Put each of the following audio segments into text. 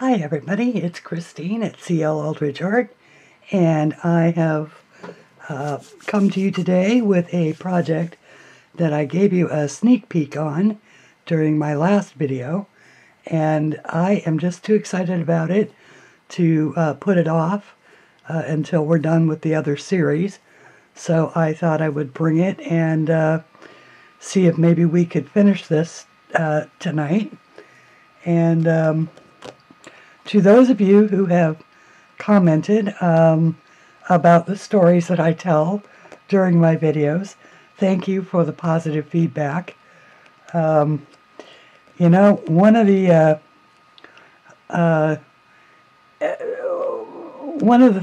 Hi everybody, it's Christine at CLAldridgeArt, and I have come to you today with a project that I gave you a sneak peek on during my last video, and I am just too excited about it to put it off until we're done with the other series. So I thought I would bring it and see if maybe we could finish this tonight. And to those of you who have commented about the stories that I tell during my videos, thank you for the positive feedback. You know, one of the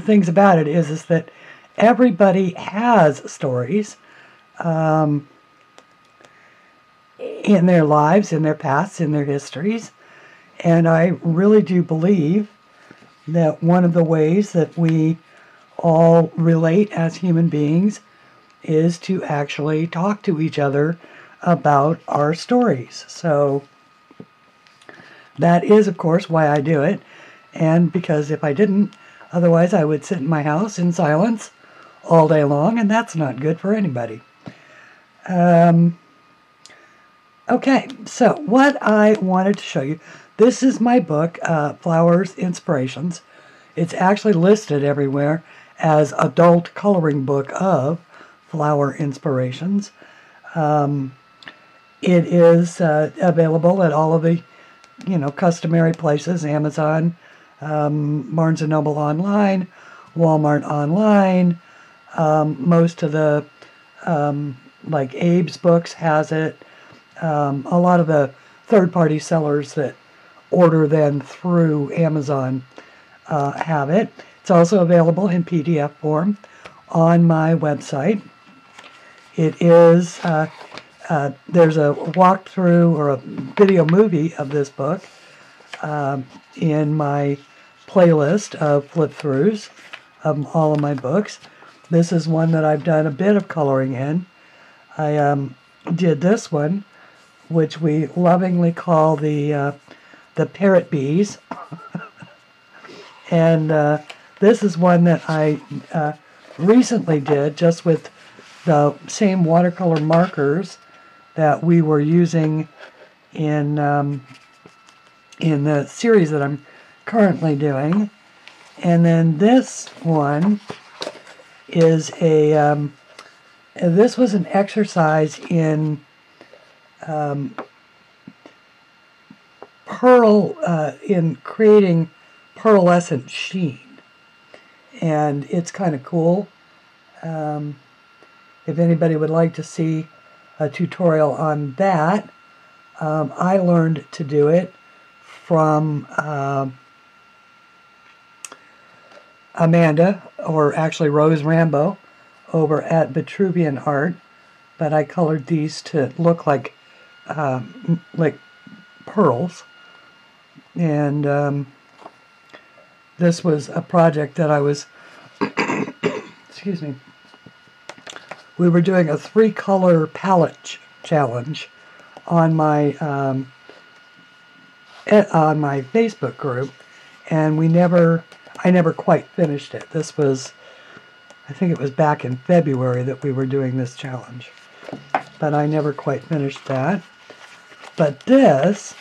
things about it is that everybody has stories in their lives, in their pasts, in their histories. And I really do believe that one of the ways that we all relate as human beings is to actually talk to each other about our stories. So that is, of course, why I do it. And because if I didn't, otherwise I would sit in my house in silence all day long, and that's not good for anybody. Okay, so what I wanted to show you, this is my book, Flowers Inspirations. It's actually listed everywhere as adult coloring book of flower inspirations. It is available at all of the, customary places: Amazon, Barnes & Noble online, Walmart online. Most of the, like Abe's Books has it. A lot of the third-party sellers that order them through Amazon have it. It's also available in PDF form on my website. It is, there's a walkthrough or a video movie of this book in my playlist of flip-throughs of all of my books. This is one that I've done a bit of coloring in. I did this one, which we lovingly call the parrot bees. And this is one that I recently did just with the same watercolor markers that we were using in the series that I'm currently doing. And then this one is this was an exercise in in creating pearlescent sheen, and it's kind of cool. If anybody would like to see a tutorial on that, I learned to do it from Amanda, or actually Rose Rambo, over at Vitruvian Art, but I colored these to look like pearls. And this was a project that I was excuse me, we were doing a 3-color palette challenge on my Facebook group, and I never quite finished it. This was, I think it was back in February that we were doing this challenge, but I never quite finished that. But this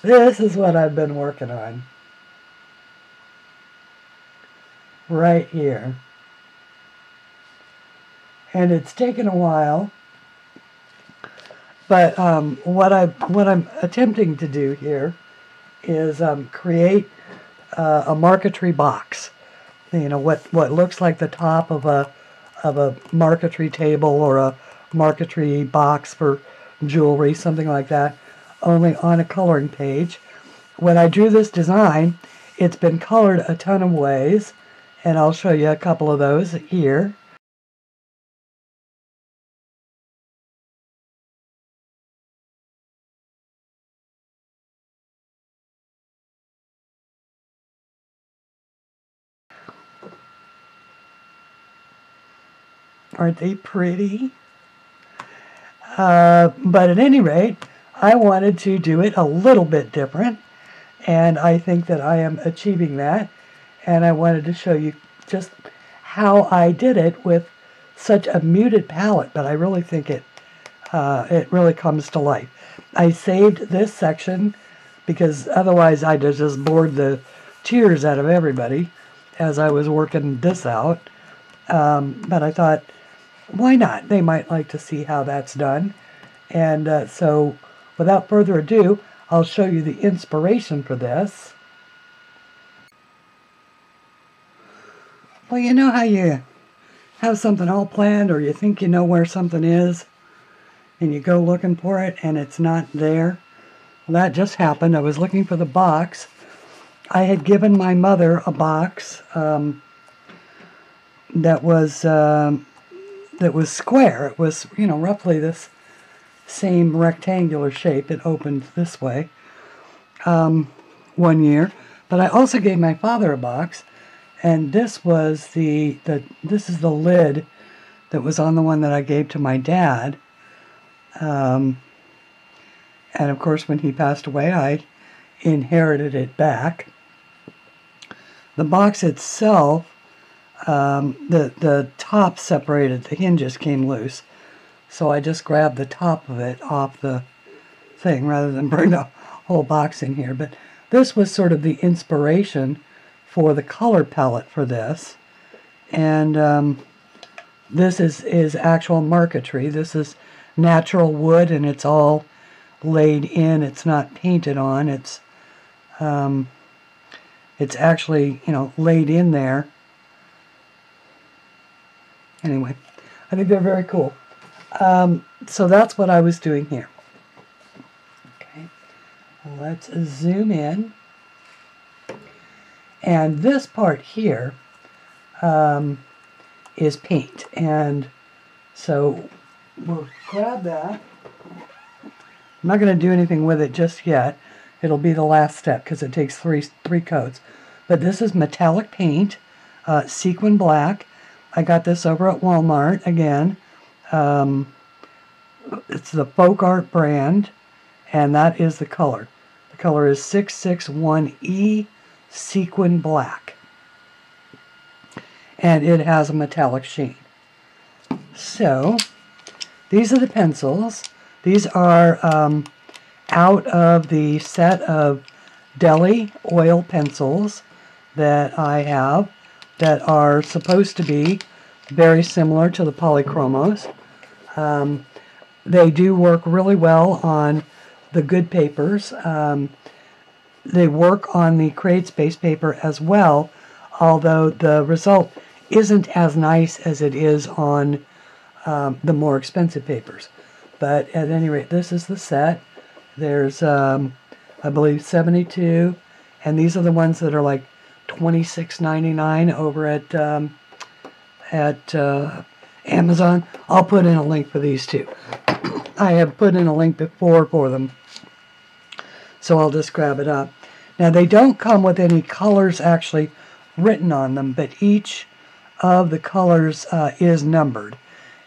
this is what I've been working on right here, and it's taken a while, but what I'm attempting to do here is create a marquetry box. You know, what looks like the top of a marquetry table or a marquetry box for jewelry, something like that, only on a coloring page. When I drew this design, it's been colored a ton of ways, and I'll show you a couple of those here. Aren't they pretty? But at any rate, I wanted to do it a little bit different, and I think that I am achieving that. And I wanted to show you just how I did it with such a muted palette, but I really think it really comes to life. I saved this section because otherwise I'd have just bored the tears out of everybody as I was working this out. But I thought, why not? They might like to see how that's done. And so without further ado, I'll show you the inspiration for this. Well, you know how you have something all planned, or you think you know where something is, and you go looking for it and it's not there? Well, that just happened. I was looking for the box. I had given my mother a box that was square. It was, you know, roughly this same rectangular shape. It opened this way one year. But I also gave my father a box, and this was this is the lid that was on the one that I gave to my dad. And of course, when he passed away, I inherited it back. The box itself, the top separated, the hinges came loose. So I just grabbed the top of it off the thing rather than bring the whole box in here. But this was sort of the inspiration for the color palette for this. And this is actual marquetry. This is natural wood, and it's all laid in. It's not painted on. It's actually, you know, laid in there. Anyway, I think they're very cool. So that's what I was doing here. Okay, let's zoom in. And this part here is paint. And so we'll grab that. I'm not going to do anything with it just yet. It'll be the last step because it takes three coats. But this is metallic paint, Sequin black. I got this over at Walmart again. It's the FolkArt brand, and that is the color. The color is 661E Sequin black. And it has a metallic sheen. So, these are the pencils. These are out of the set of Deli oil pencils that I have that are supposed to be very similar to the polychromos. They do work really well on the good papers. They work on the CreateSpace paper as well, although the result isn't as nice as it is on the more expensive papers. But at any rate, this is the set. There's, I believe, 72, and these are the ones that are like $26.99 over at Amazon. I'll put in a link for these two. I have put in a link before for them, so I'll just grab it up. Now, they don't come with any colors actually written on them, but each of the colors is numbered.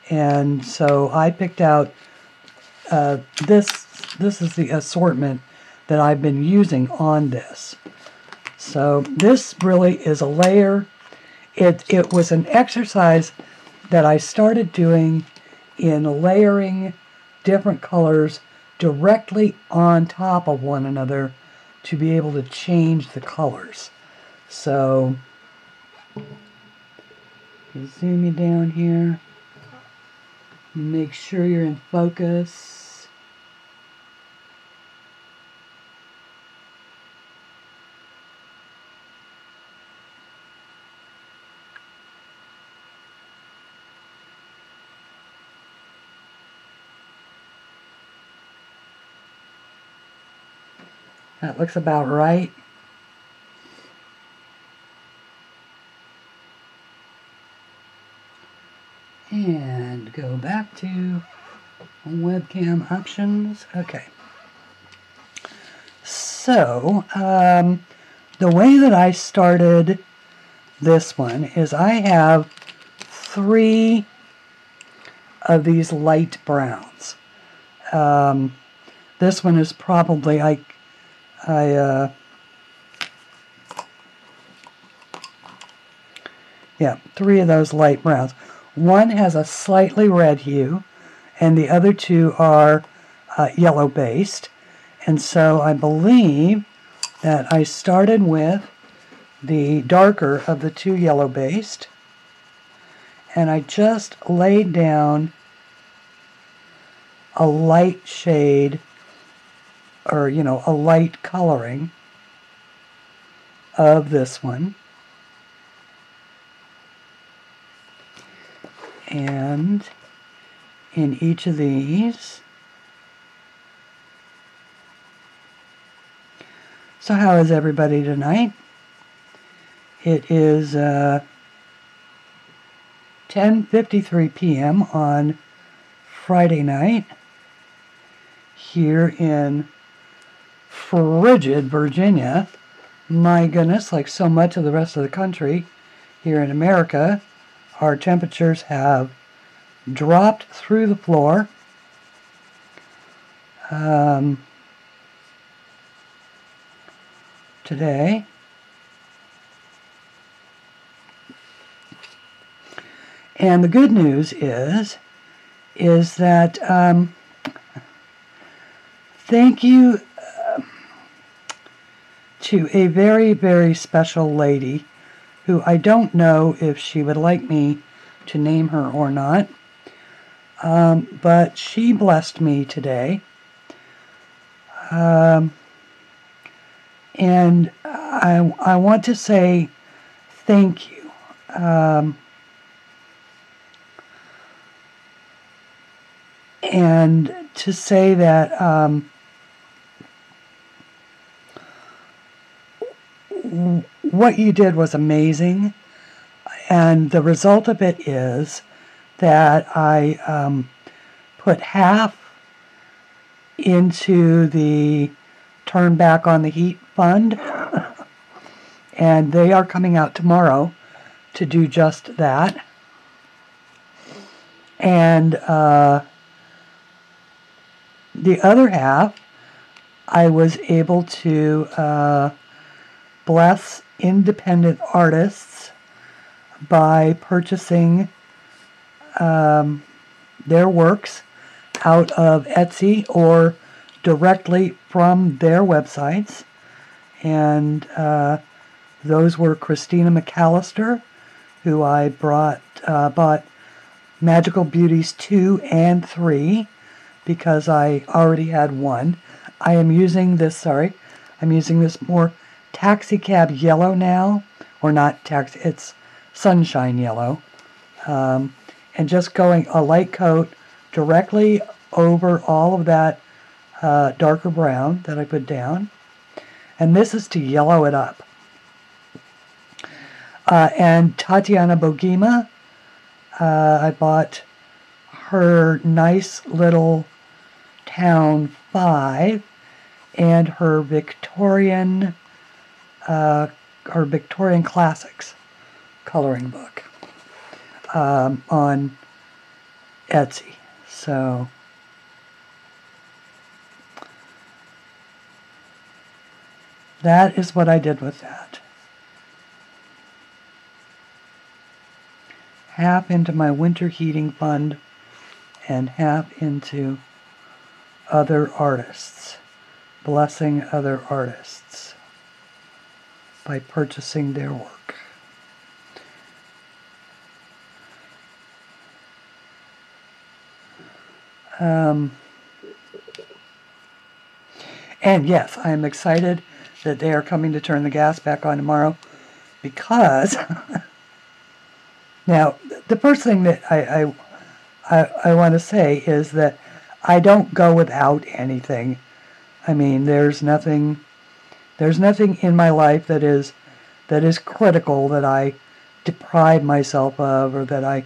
And so I picked out this is the assortment that I've been using on this. So this really is a layer. It was an exercise that I started doing in layering different colors directly on top of one another to be able to change the colors. So, zoom you down here. Make sure you're in focus. That looks about right. And go back to webcam options. Okay. So, the way that I started this one is I have 3 of these light browns. This one is probably, yeah, 3 of those light browns. One has a slightly red hue, and the other 2 are yellow based. And so I believe that I started with the darker of the 2 yellow based, and I just laid down a light shade, or a light coloring of this one. And in each of these. So how is everybody tonight? It is 10:53 p.m. on Friday night here in frigid Virginia. My goodness, like so much of the rest of the country, here in America, our temperatures have dropped through the floor. Today. And the good news is that thank you to a very, very special lady who I don't know if she would like me to name her or not, but she blessed me today. And I want to say thank you. And to say that what you did was amazing, and the result of it is that I put half into the Turn Back on the Heat fund, and they are coming out tomorrow to do just that. And the other half, I was able to bless independent artists by purchasing their works out of Etsy or directly from their websites. And those were Christina McAllister, who I bought Magical Beauties 2 and 3 because I already had one. I'm using this more taxi cab yellow now, or not taxi, it's sunshine yellow. And just going a light coat directly over all of that darker brown that I put down. And this is to yellow it up. And Tatiana Bogima, I bought her nice little Town 5 and her Victorian Classics coloring book on Etsy. So that is what I did with that. Half into my winter heating fund and half into other artists, blessing other artists by purchasing their work. And yes, I am excited that they are coming to turn the gas back on tomorrow, because now the first thing that I want to say is that I don't go without anything. I mean, there's nothing in my life that is critical that I deprive myself of, or that I,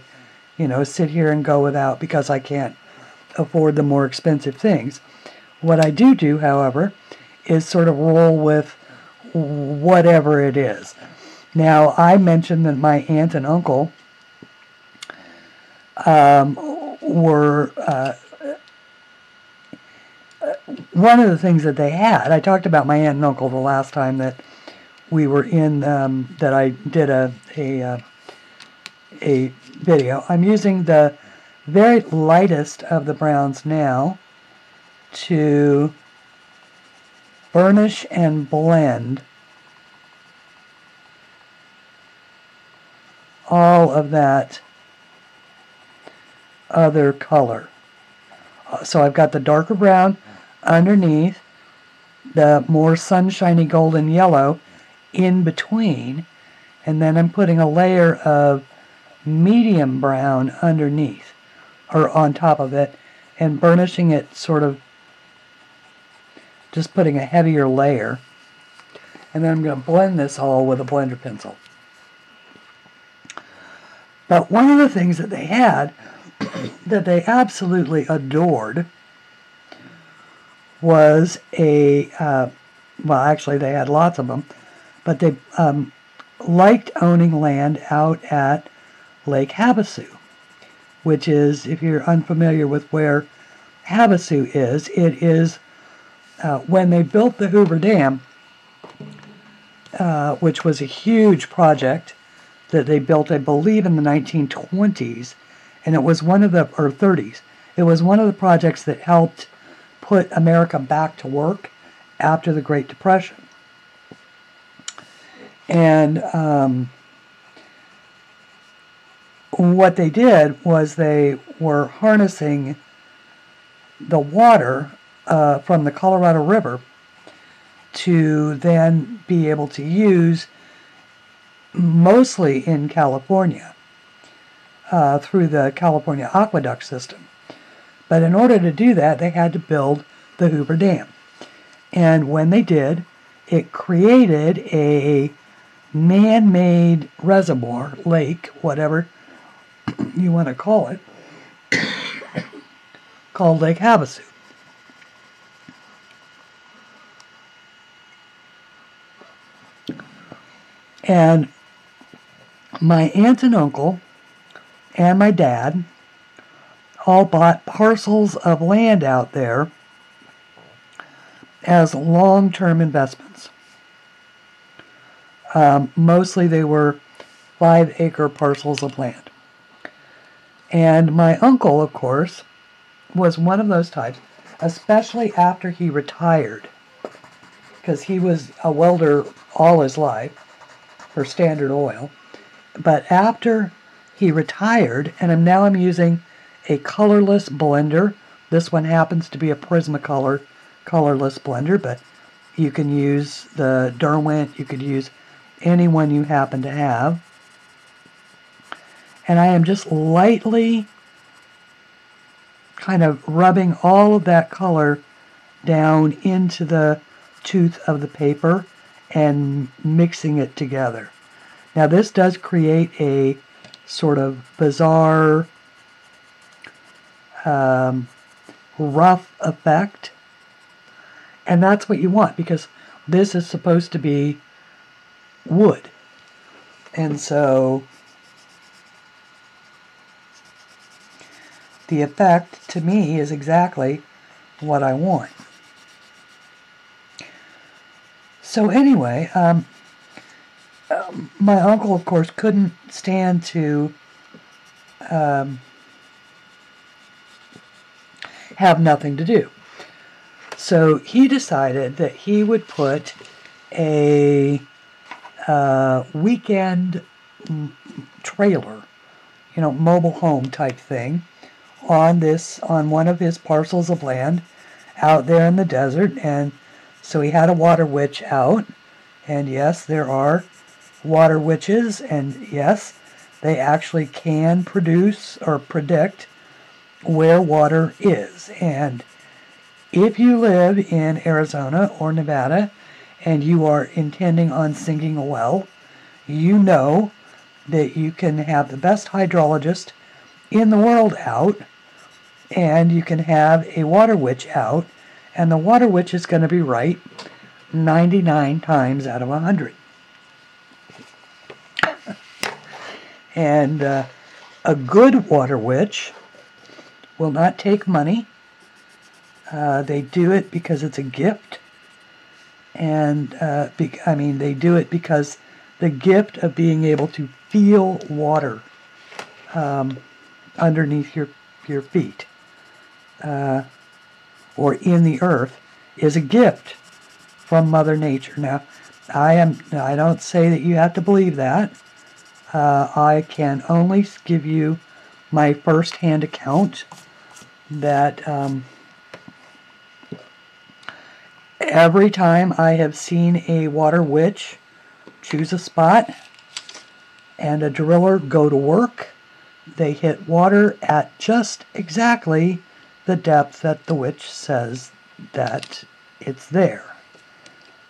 sit here and go without because I can't afford the more expensive things. What I do, however, is sort of roll with whatever it is. Now, I mentioned that my aunt and uncle one of the things that they had, I talked about my aunt and uncle the last time that we were in, that I did a video. I'm using the very lightest of the browns now to burnish and blend all of that other color. So I've got the darker brown underneath, the more sunshiny golden yellow in between, and then I'm putting a layer of medium brown underneath, or on top of it, and burnishing it, sort of just putting a heavier layer. And then I'm going to blend this all with a blender pencil. But one of the things that they had that they absolutely adored was a, well, actually they had lots of them, but they liked owning land out at Lake Havasu, which is, if you're unfamiliar with where Havasu is, it is when they built the Hoover Dam, which was a huge project that they built, I believe, in the 1920s, and it was one of the, or 30s, it was one of the projects that helped put America back to work after the Great Depression. And what they did was they were harnessing the water from the Colorado River to then be able to use, mostly in California, through the California aqueduct system. But in order to do that, they had to build the Hoover Dam. And when they did, it created a man-made reservoir, lake, whatever you want to call it, called Lake Havasu. And my aunt and uncle and my dad all bought parcels of land out there as long-term investments. Mostly they were 5-acre parcels of land. And my uncle, of course, was one of those types, especially after he retired, because he was a welder all his life for Standard Oil. But after he retired, and now I'm using a colorless blender. This one happens to be a Prismacolor colorless blender, but you can use the Derwent, you could use any one you happen to have. And I am just lightly kind of rubbing all of that color down into the tooth of the paper and mixing it together. Now this does create a sort of bizarre, rough effect, and that's what you want, because this is supposed to be wood. And so the effect to me is exactly what I want. So anyway, my uncle, of course, couldn't stand to have nothing to do. So he decided that he would put a weekend trailer, you know, mobile home type thing, on one of his parcels of land out there in the desert. And so he had a water witch out, and yes, there are water witches, and yes, they actually can produce or predict where water is. And if you live in Arizona or Nevada and you are intending on sinking a well, you know that you can have the best hydrologist in the world out, and you can have a water witch out, and the water witch is going to be right 99 times out of 100. And a good water witch will not take money They do it because it's a gift, and they do it because the gift of being able to feel water underneath your feet or in the earth is a gift from Mother Nature. Now, I don't say that you have to believe that. I can only give you my first-hand account that every time I have seen a water witch choose a spot and a driller go to work, they hit water at just exactly the depth that the witch says that it's there.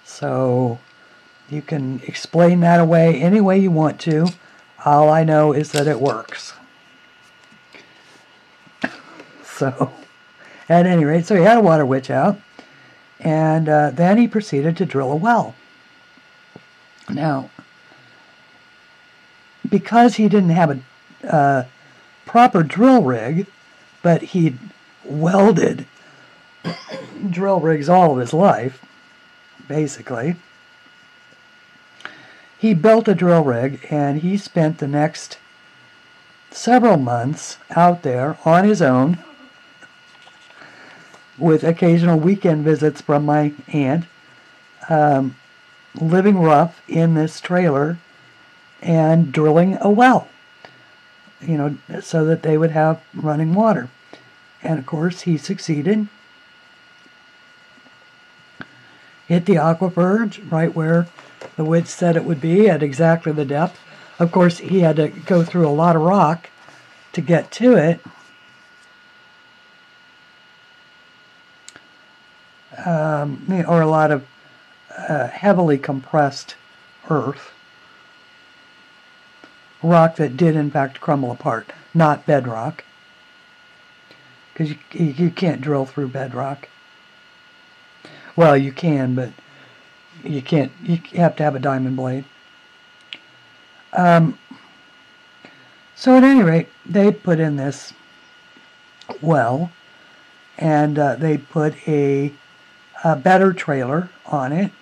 So you can explain that away any way you want to. All I know is that it works. So, at any rate, so he had a water witch out, and then he proceeded to drill a well. Now, because he didn't have a proper drill rig, but he'd welded drill rigs all of his life, basically, he built a drill rig, and he spent the next several months out there on his own, with occasional weekend visits from my aunt, living rough in this trailer and drilling a well, so that they would have running water. And of course he succeeded. Hit the aquifer right where the witch said it would be, at exactly the depth. Of course he had to go through a lot of rock to get to it. Or a lot of heavily compressed earth. Rock that did in fact crumble apart, not bedrock. Because you can't drill through bedrock. Well, you can, but you can't. You have to have a diamond blade. So at any rate, they put in this well, and they put a better trailer on it,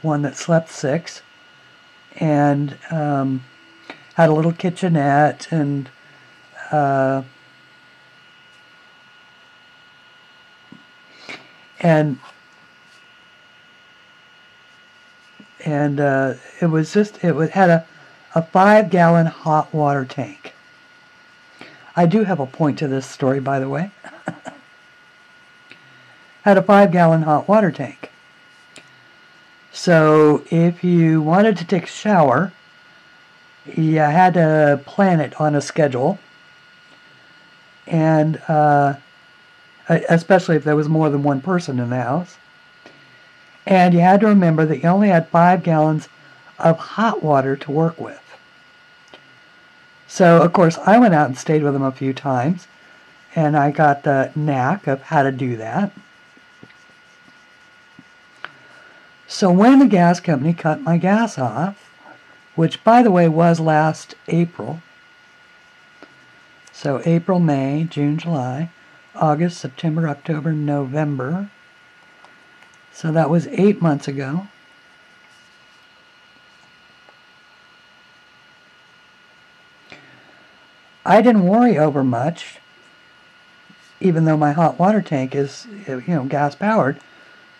one that slept 6, and had a little kitchenette and it had a 5-gallon hot water tank. I do have a point to this story, by the way. Had a 5-gallon hot water tank. So if you wanted to take a shower, you had to plan it on a schedule, and especially if there was more than one person in the house. And you had to remember that you only had 5 gallons of hot water to work with. So, of course, I went out and stayed with them a few times, and I got the knack of how to do that. So when the gas company cut my gas off, which, by the way, was last April, so April, May, June, July, August, September, October, November, so that was 8 months ago. I didn't worry over much, even though my hot water tank is, gas powered,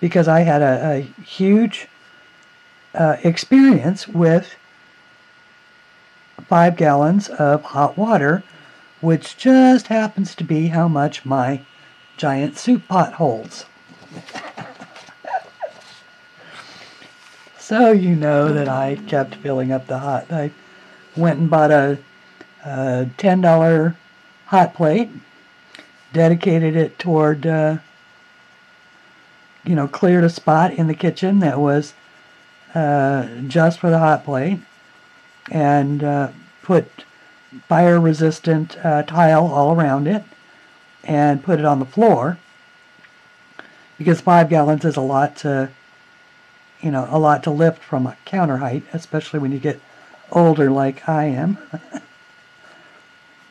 because I had a huge experience with 5 gallons of hot water, which just happens to be how much my giant soup pot holds. So you know that I kept filling up the hot. I went and bought a $10 hot plate, dedicated it toward, cleared a spot in the kitchen that was just for the hot plate, and put fire-resistant tile all around it, and put it on the floor, because 5 gallons is a lot to lift from a counter height, especially when you get older like I am.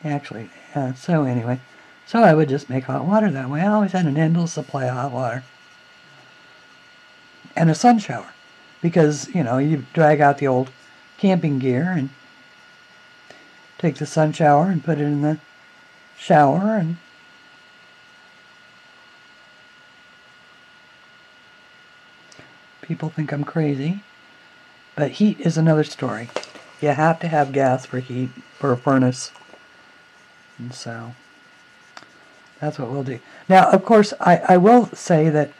Actually, so anyway, So I would just make hot water that way. I always had an endless supply of hot water. And a sun shower. Because, you know, you drag out the old camping gear and take the sun shower and put it in the shower, and people think I'm crazy. But heat is another story. You have to have gas for heat, for a furnace. And so that's what we'll do. Now, of course, I will say that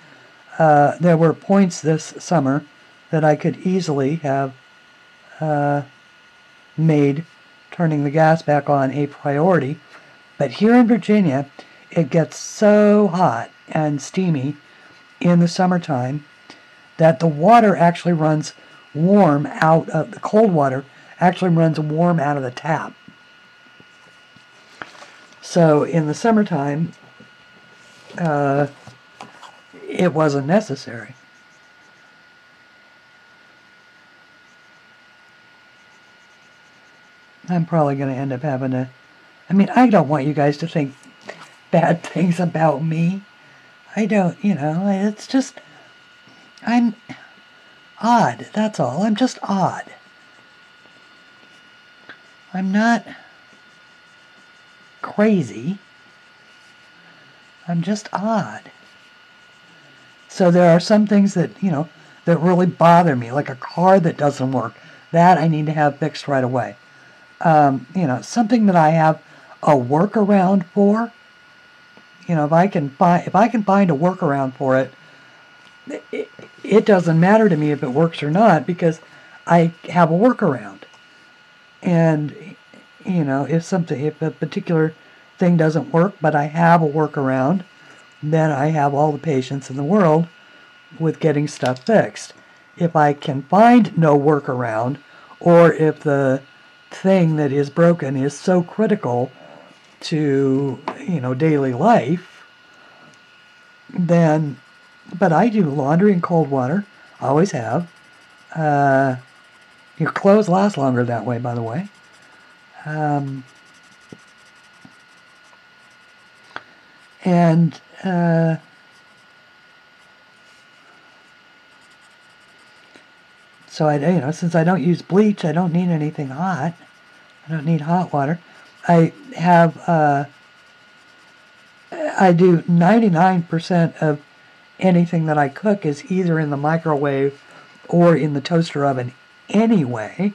there were points this summer that I could easily have made turning the gas back on a priority. But here in Virginia, it gets so hot and steamy in the summertime that the water actually runs warm out of the cold water, actually runs warm out of the tap. So in the summertime, it wasn't necessary. I'm probably going to end up having to... I mean, I don't want you guys to think bad things about me. I don't, you know, it's just... I'm odd, that's all. I'm just odd. I'm not crazy. I'm just odd. So there are some things that, you know, that really bother me, like a car that doesn't work. That I need to have fixed right away. You know, something that I have a workaround for. You know, if I can find a workaround for it, it doesn't matter to me if it works or not, because I have a workaround. And, you know, if a particular thing doesn't work, but I have a workaround, then I have all the patience in the world with getting stuff fixed. If I can find no workaround, or if the thing that is broken is so critical to, you know, daily life, then, but I do laundry in cold water, always have. Your clothes last longer that way, by the way. So I, you know, since I don't use bleach, I don't need anything hot. I don't need hot water. I have, I do 99% of anything that I cook is either in the microwave or in the toaster oven anyway.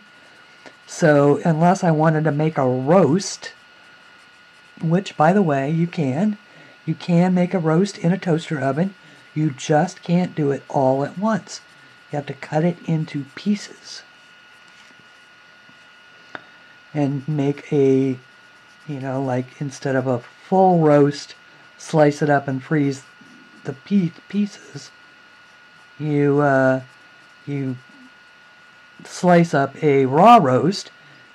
So unless I wanted to make a roast, which, by the way, you can make a roast in a toaster oven. You just can't do it all at once. You have to cut it into pieces and make a, you know, like instead of a full roast, slice it up and freeze the pieces. You slice up a raw roast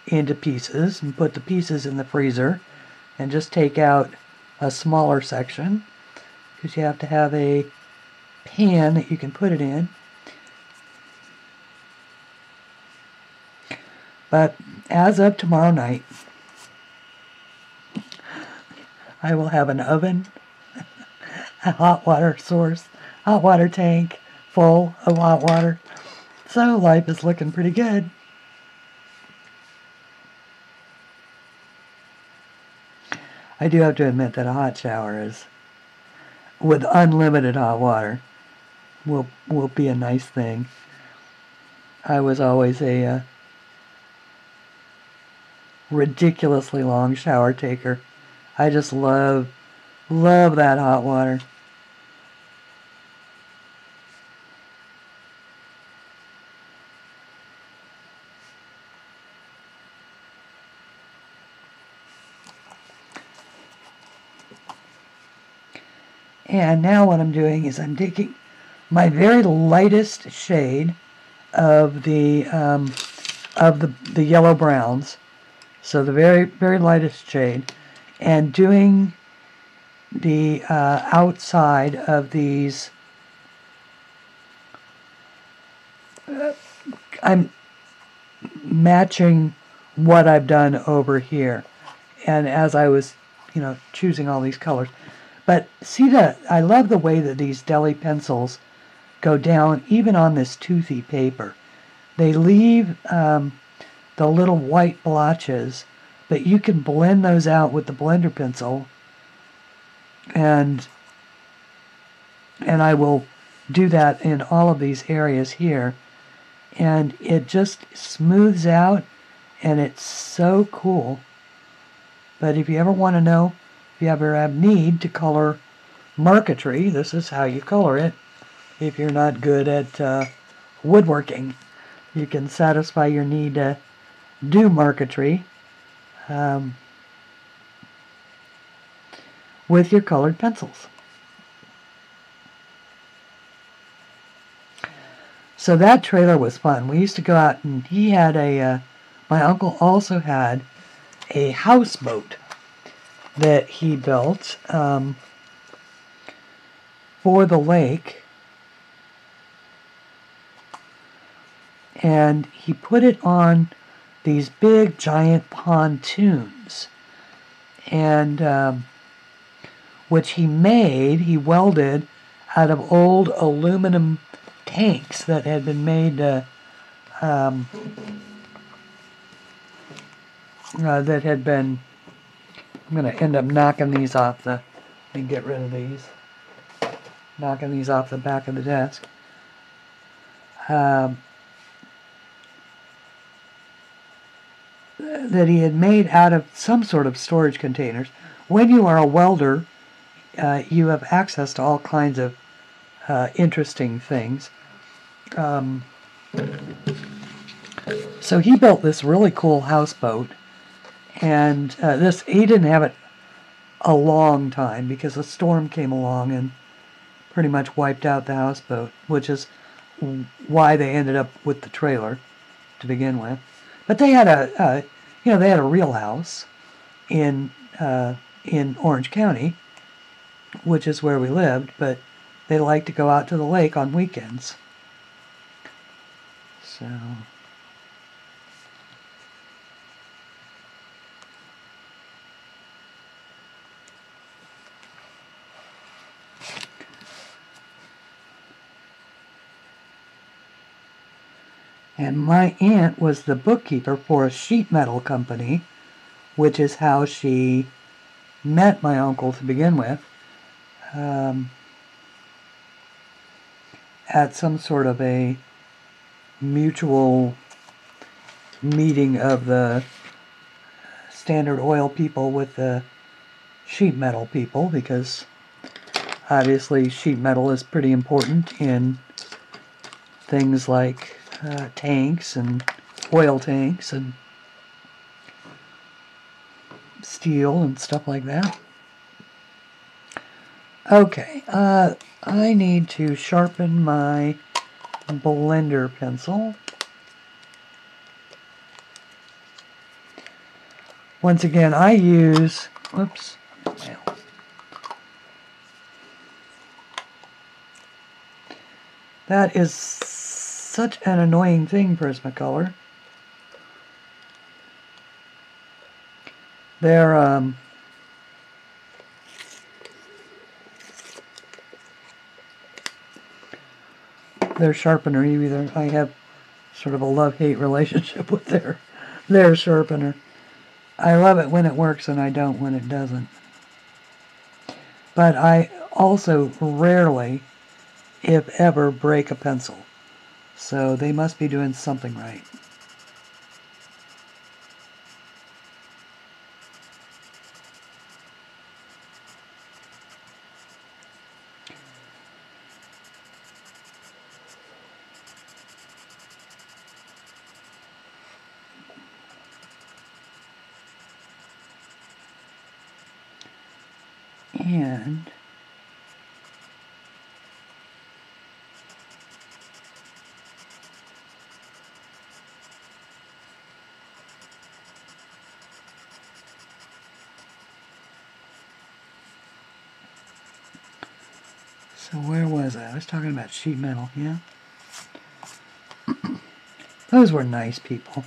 into pieces and put the pieces in the freezer and just take out a smaller section, because you have to have a pan that you can put it in. But as of tomorrow night, I will have an oven, a hot water source, hot water tank full of hot water. So life is looking pretty good. I do have to admit that a hot shower is, with unlimited hot water, will be a nice thing. I was always a ridiculously long shower taker. I just love that hot water. And now what I'm doing is I'm taking my very lightest shade of the yellow browns, so the very, very lightest shade, and doing the outside of these. I'm matching what I've done over here, and as I was you know, choosing all these colors. But see I love the way that these Deli pencils go down even on this toothy paper. They leave the little white blotches, but you can blend those out with the blender pencil, and I will do that in all of these areas here, and it just smooths out, and it's so cool. But if you ever want to know, if you ever have need to color marquetry, this is how you color it. If you're not good at woodworking, you can satisfy your need to do marquetry with your colored pencils. So that trailer was fun. We used to go out, and he had my uncle also had a houseboat that he built for the lake, and he put it on these big giant pontoons, and which he welded out of old aluminum tanks that had been made that had been, I'm going to end up knocking these off let me get rid of these, knocking these off the back of the desk. That he had made out of some sort of storage containers. When you are a welder, you have access to all kinds of interesting things. So he built this really cool houseboat, and he didn't have it a long time because a storm came along and pretty much wiped out the houseboat, which is why they ended up with the trailer to begin with. But they had they had a real house in Orange County, which is where we lived, but they liked to go out to the lake on weekends. So and my aunt was the bookkeeper for a sheet metal company, which is how she met my uncle to begin with, at some sort of a mutual meeting of the Standard Oil people with the sheet metal people, because obviously sheet metal is pretty important in things like tanks and oil tanks and steel and stuff like that. Okay, I need to sharpen my blender pencil. Once again, I use, whoops, well, that is such an annoying thing, Prismacolor. Their sharpener, I have sort of a love-hate relationship with their sharpener. I love it when it works and I don't when it doesn't. But I also rarely, if ever, break a pencil. So they must be doing something right. And so where was I? I was talking about sheet metal, yeah? Those were nice people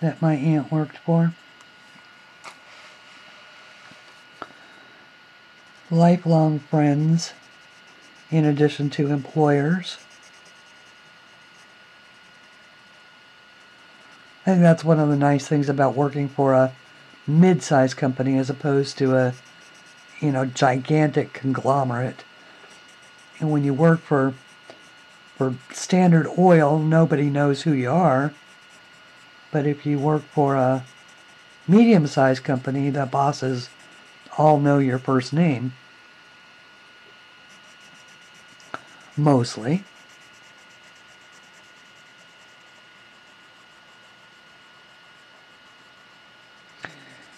that my aunt worked for. lifelong friends in addition to employers. I think that's one of the nice things about working for a mid-sized company as opposed to a, gigantic conglomerate. And when you work for Standard Oil, nobody knows who you are. But if you work for a medium-sized company, the bosses all know your first name. Mostly.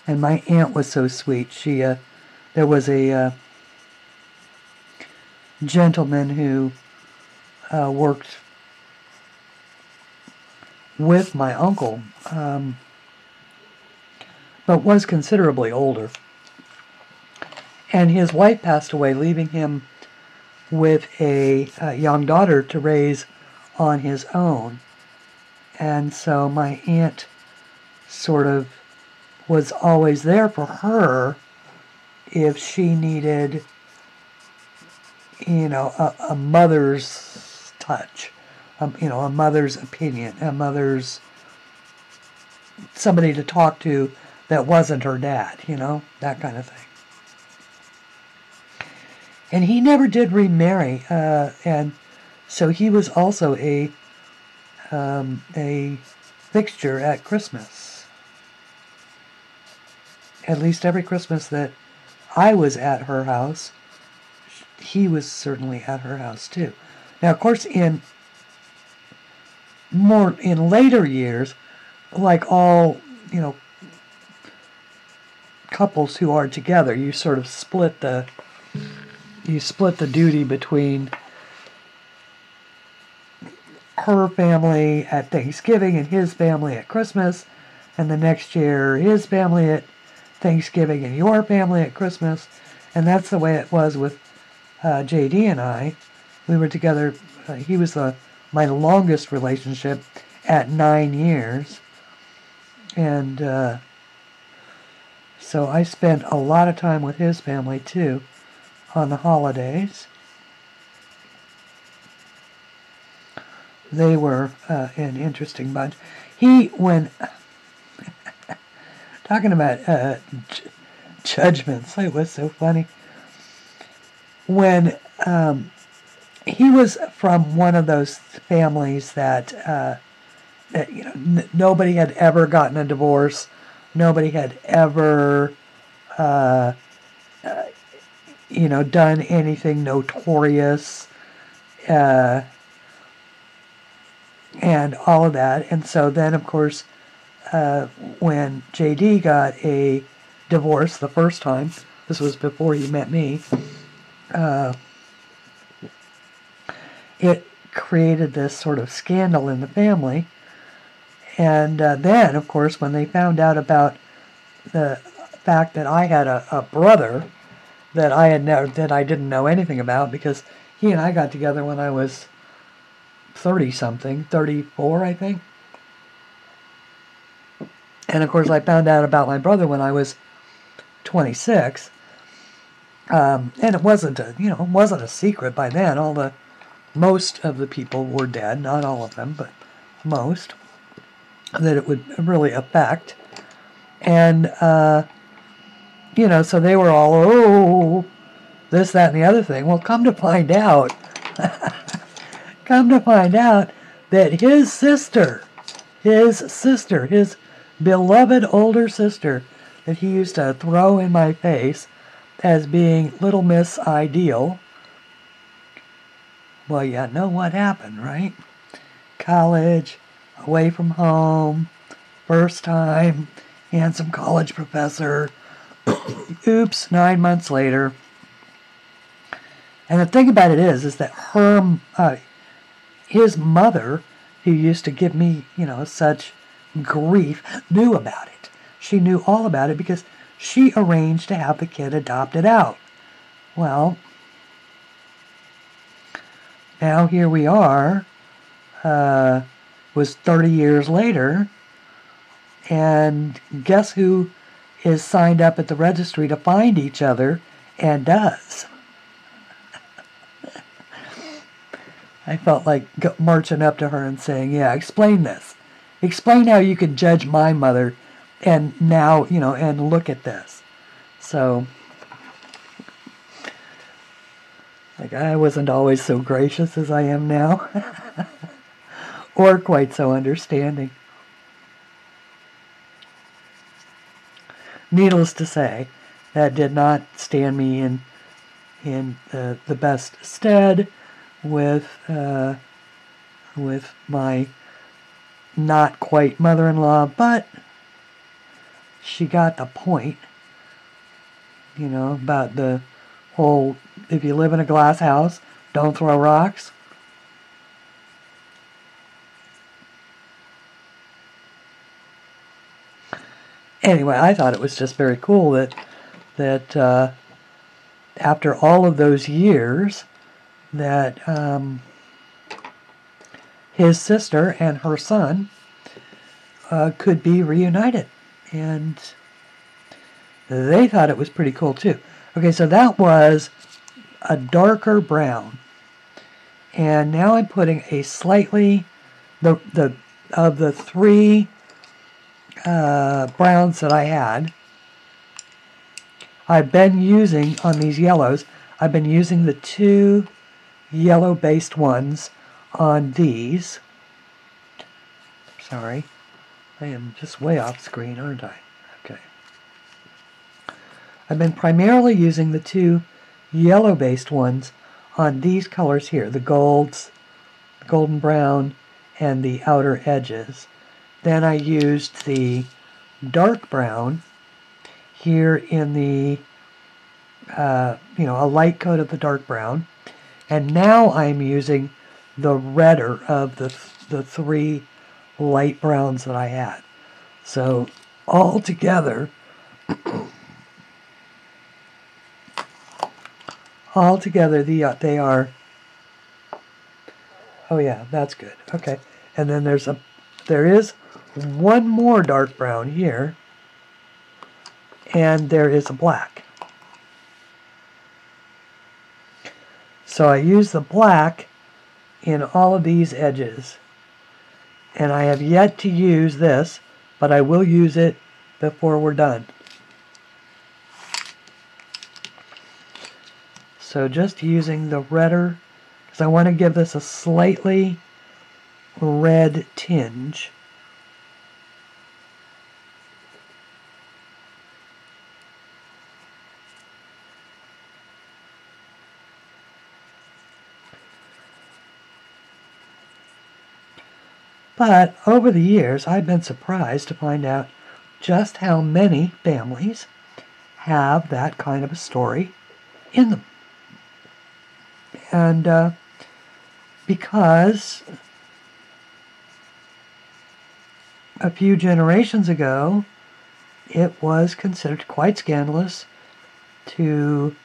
And my aunt was so sweet. There was a gentleman who worked with my uncle, but was considerably older. And his wife passed away, leaving him with a young daughter to raise on his own. And so my aunt sort of was always there for her if she needed, a mother's touch, a mother's opinion, somebody to talk to that wasn't her dad, that kind of thing. And he never did remarry, and so he was also a fixture at Christmas. At least every Christmas that I was at her house, he was certainly at her house too. Now, of course, in later years, like all, couples who are together, you sort of split the duty between her family at Thanksgiving and his family at Christmas, and the next year his family at Thanksgiving and your family at Christmas. And that's the way it was with JD and I. We were together, he was my longest relationship at 9 years. And so I spent a lot of time with his family too on the holidays. They were an interesting bunch. Talking about judgments, it was so funny. When he was from one of those families that nobody had ever gotten a divorce, nobody had ever done anything notorious, and all of that. And so then, of course, when JD got a divorce the first time, this was before he met me, it created this sort of scandal in the family. And then, of course, when they found out about the fact that I had a brother that I didn't know anything about, because he and I got together when I was 30-something, 34, I think. And of course, I found out about my brother when I was 26, and it wasn't a secret by then. Most of the people were dead, not all of them, but most, that it would really affect. And so they were all, this, that, and the other thing. Well, come to find out that his sister, his beloved older sister, that he used to throw in my face as being Little Miss Ideal. Well, you know what happened, right? College, away from home, first time, handsome college professor. Oops, 9 months later. And the thing about it is that his mother, who used to give me, such grief, knew about it. She knew all about it because she arranged to have the kid adopted out. Well, now here we are, was 30 years later, and guess who is signed up at the registry to find each other and does. I felt like marching up to her and saying, yeah, explain this. Explain how you could judge my mother and now, you know, and look at this. So, like, I wasn't always so gracious as I am now. Or quite so understanding. Needless to say, that did not stand me in the best stead with my not quite mother-in-law, but she got the point, you know, about the whole, if you live in a glass house, don't throw rocks. Anyway, I thought it was just very cool that after all of those years, that his sister and her son could be reunited, and they thought it was pretty cool too. Okay, so that was a darker brown, and now I'm putting a slightly of the three browns that I had. I've been using on these yellows. I've been using the two yellow-based ones on these. Sorry, I am just way off screen, aren't I? Okay. I've been primarily using the two yellow-based ones on these colors here, the golds, the golden brown, and the outer edges. Then I used the dark brown here in the, you know, a light coat of the dark brown. And now I'm using the redder of the three light browns that I had. So all together, they are, oh yeah, that's good. Okay. And then there is one more dark brown here, and there is a black. So I use the black in all of these edges, and I have yet to use this, but I will use it before we're done. So just using the redder, because I want to give this a slightly red tinge. But over the years, I've been surprised to find out just how many families have that kind of a story in them. And because a few generations ago, it was considered quite scandalous to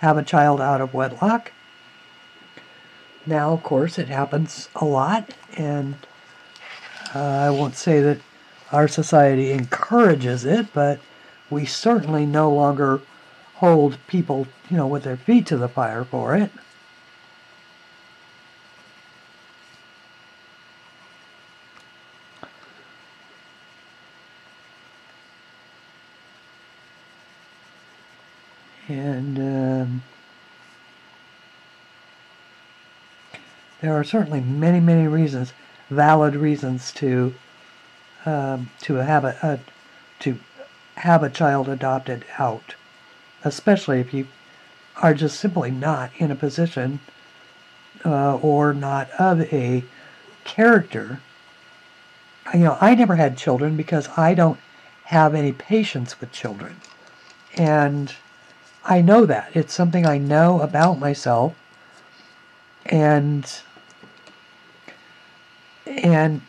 have a child out of wedlock. Now, of course, it happens a lot, and I won't say that our society encourages it, but we certainly no longer hold people, you know, with their feet to the fire for it. And there are certainly many, many reasons, valid reasons to have a child adopted out, especially if you are just simply not in a position or not of a character. You know, I never had children because I don't have any patience with children, and I know that. It's something I know about myself, and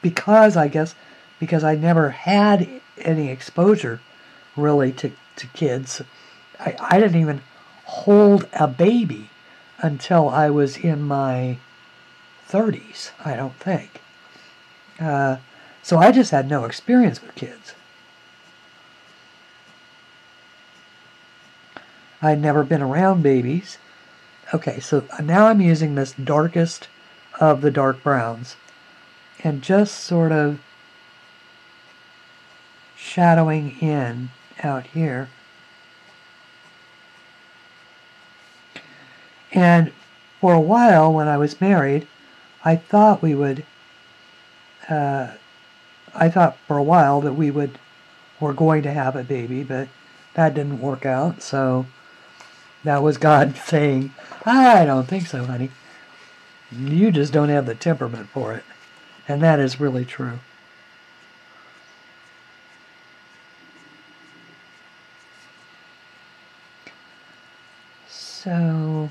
because I never had any exposure really to kids, I didn't even hold a baby until I was in my 30s, I don't think. So I just had no experience with kids. I'd never been around babies. Okay, so now I'm using this darkest of the dark browns and just sort of shadowing in out here. And for a while when I was married, I thought for a while that were going to have a baby, but that didn't work out, so that was God saying, I don't think so, honey. You just don't have the temperament for it. And that is really true. So,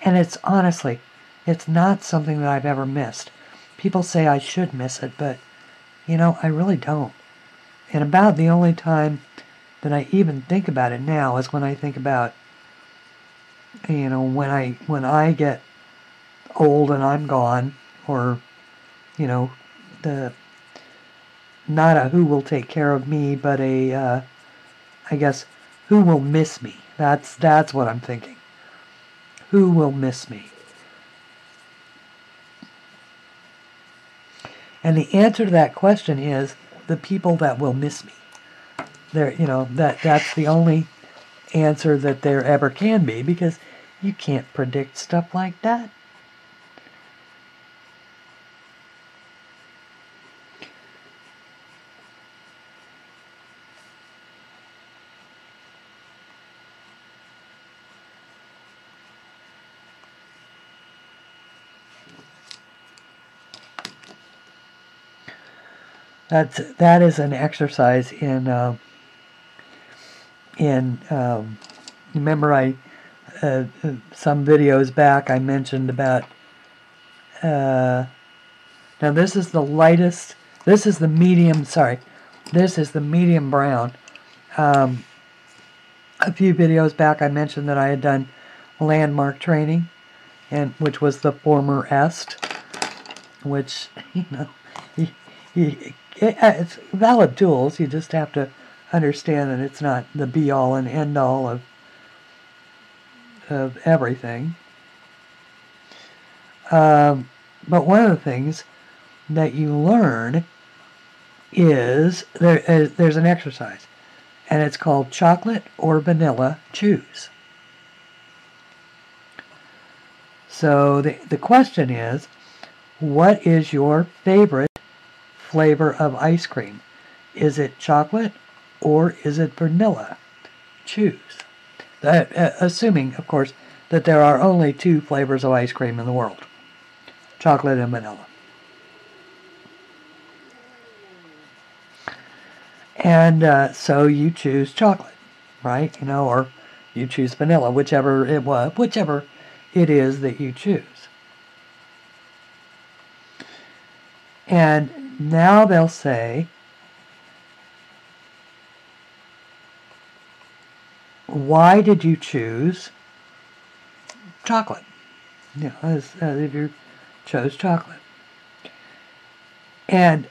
and it's honestly, it's not something that I've ever missed. People say I should miss it, but, you know, I really don't. And about the only time that I even think about it now is when I think about, you know, when I get old and I'm gone, or, you know, not a who will take care of me, but I guess, who will miss me. That's what I'm thinking. Who will miss me? And the answer to that question is the people that will miss me. You know, that's the only answer that there ever can be, because you can't predict stuff like that. That is an exercise in remember some videos back I mentioned about now this is the lightest, this is the medium brown. A few videos back I mentioned that I had done landmark training, and which was the former est, which, you know, it's valid tools. You just have to understand that it's not the be-all and end-all of everything. But one of the things that you learn is there's an exercise, and it's called chocolate or vanilla, choose. So the question is, what is your favorite flavor of ice cream? Is it chocolate or is it vanilla? Choose. Assuming, of course, that there are only two flavors of ice cream in the world, chocolate and vanilla. And so you choose chocolate, right? You know, or you choose vanilla, whichever it is that you choose. And now they'll say, why did you choose chocolate? You know, as if you chose chocolate. And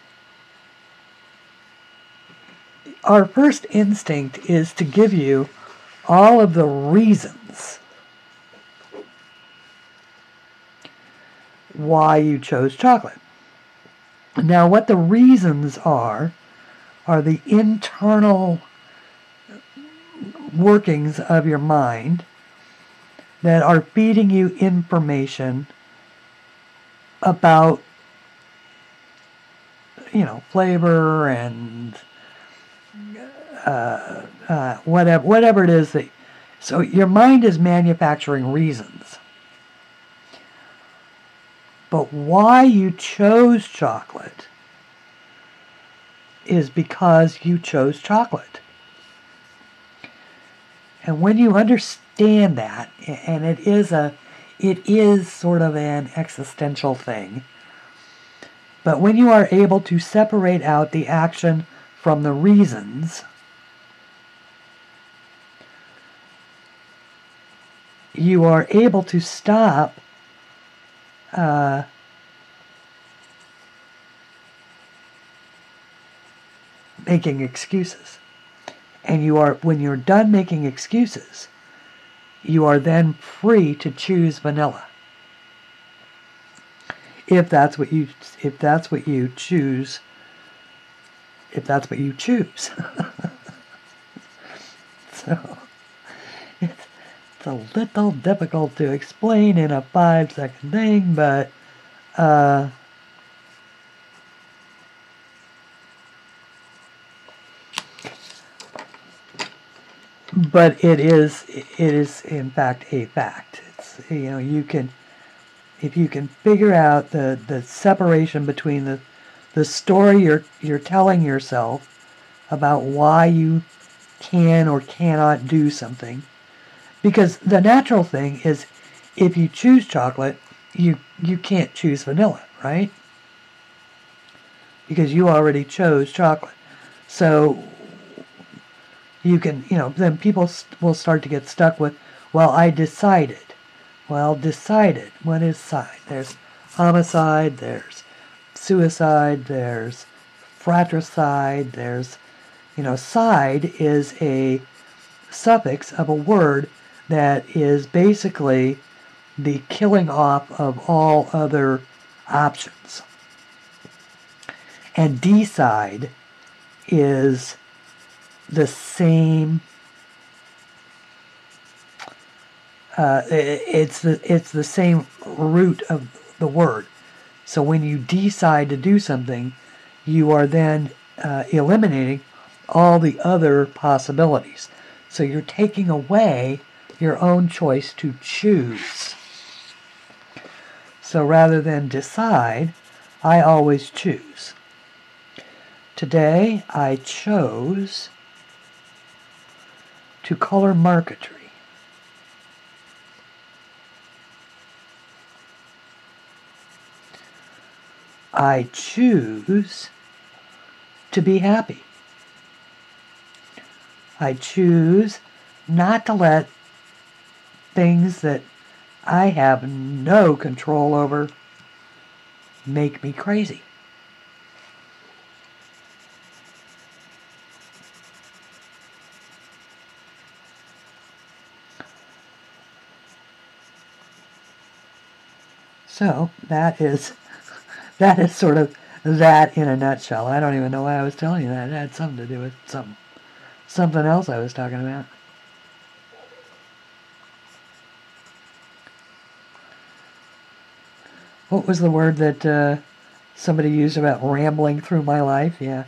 our first instinct is to give you all of the reasons why you chose chocolate. Now, what the reasons are the internal workings of your mind that are feeding you information about, you know, flavor and whatever it is that. So your mind is manufacturing reasons. But why you chose chocolate is because you chose chocolate. And when you understand that, and it is sort of an existential thing, but when you are able to separate out the action from the reasons, you are able to stop making excuses. And you are, when you're done making excuses, you are then free to choose vanilla. If that's what you choose. So it's a little difficult to explain in a 5-second thing, but it is in fact a fact. It's, you know, if you can figure out the separation between the story you're telling yourself about why you can or cannot do something, because the natural thing is, if you choose chocolate, you can't choose vanilla, right? Because you already chose chocolate. So you can, you know, then people will start to get stuck with, well, I decided. Well, decided. What is side? There's homicide, there's suicide, there's fratricide, there's, you know, side is a suffix of a word that is basically the killing off of all other options. And decide is the same, it's the same root of the word. So when you decide to do something, you are then eliminating all the other possibilities. So you're taking away your own choice to choose. So rather than decide, I always choose. Today I chose to color Marquetry. I choose to be happy. I choose not to let things that I have no control over make me crazy. So that is sort of that in a nutshell. I don't even know why I was telling you that. It had something to do with something else I was talking about. What was the word that somebody used about rambling through my life? Yeah,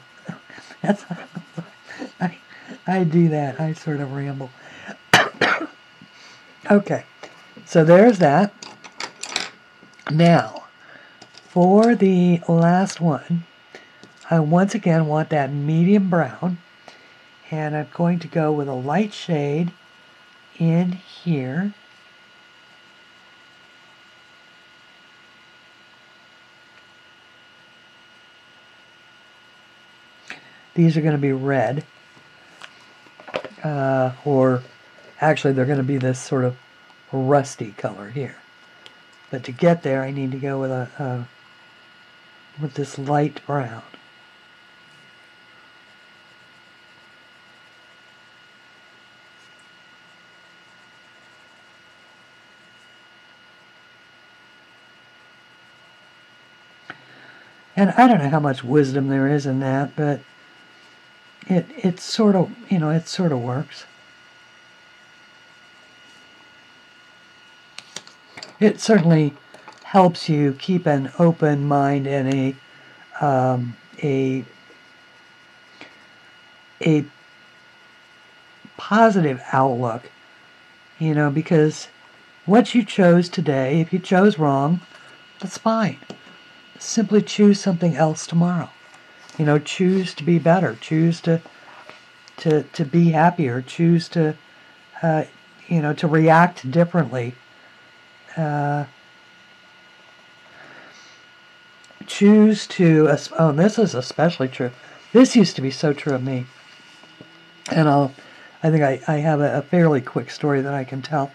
that's I do that. I sort of ramble. Okay, so there's that. Now, for the last one, I once again want that medium brown, and I'm going to go with a light shade in here. These are going to be red, or actually they're going to be this sort of rusty color here. But to get there, I need to go with with this light brown. And I don't know how much wisdom there is in that, but it sort of, you know, it sort of works. It certainly helps you keep an open mind and a positive outlook, you know, because what you chose today, if you chose wrong, that's fine. Simply choose something else tomorrow. You know, choose to be better. Choose to be happier. Choose to, you know, to react differently. Choose to, oh, this is especially true. This used to be so true of me. And I think I have a fairly quick story that I can tell.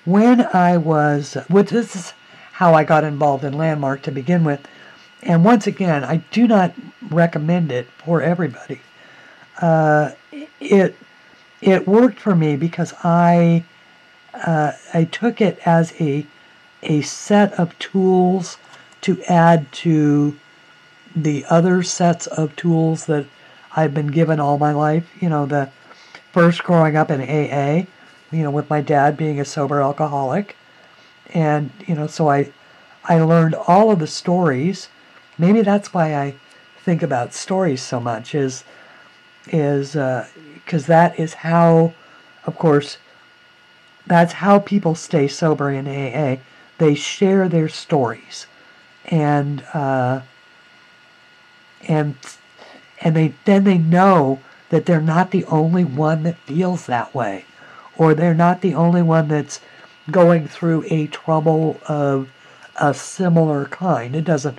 When I was, which this is how I got involved in Landmark to begin with. And once again, I do not recommend it for everybody. it worked for me because I took it as a set of tools to add to the other sets of tools that I've been given all my life. You know, the first growing up in AA, you know, with my dad being a sober alcoholic. And, you know, so I learned all of the stories. Maybe that's why I think about stories so much, is because that is how, of course, that's how people stay sober in AA. They share their stories, and they know that they're not the only one that feels that way, or they're not the only one that's going through a trouble of a similar kind. It doesn't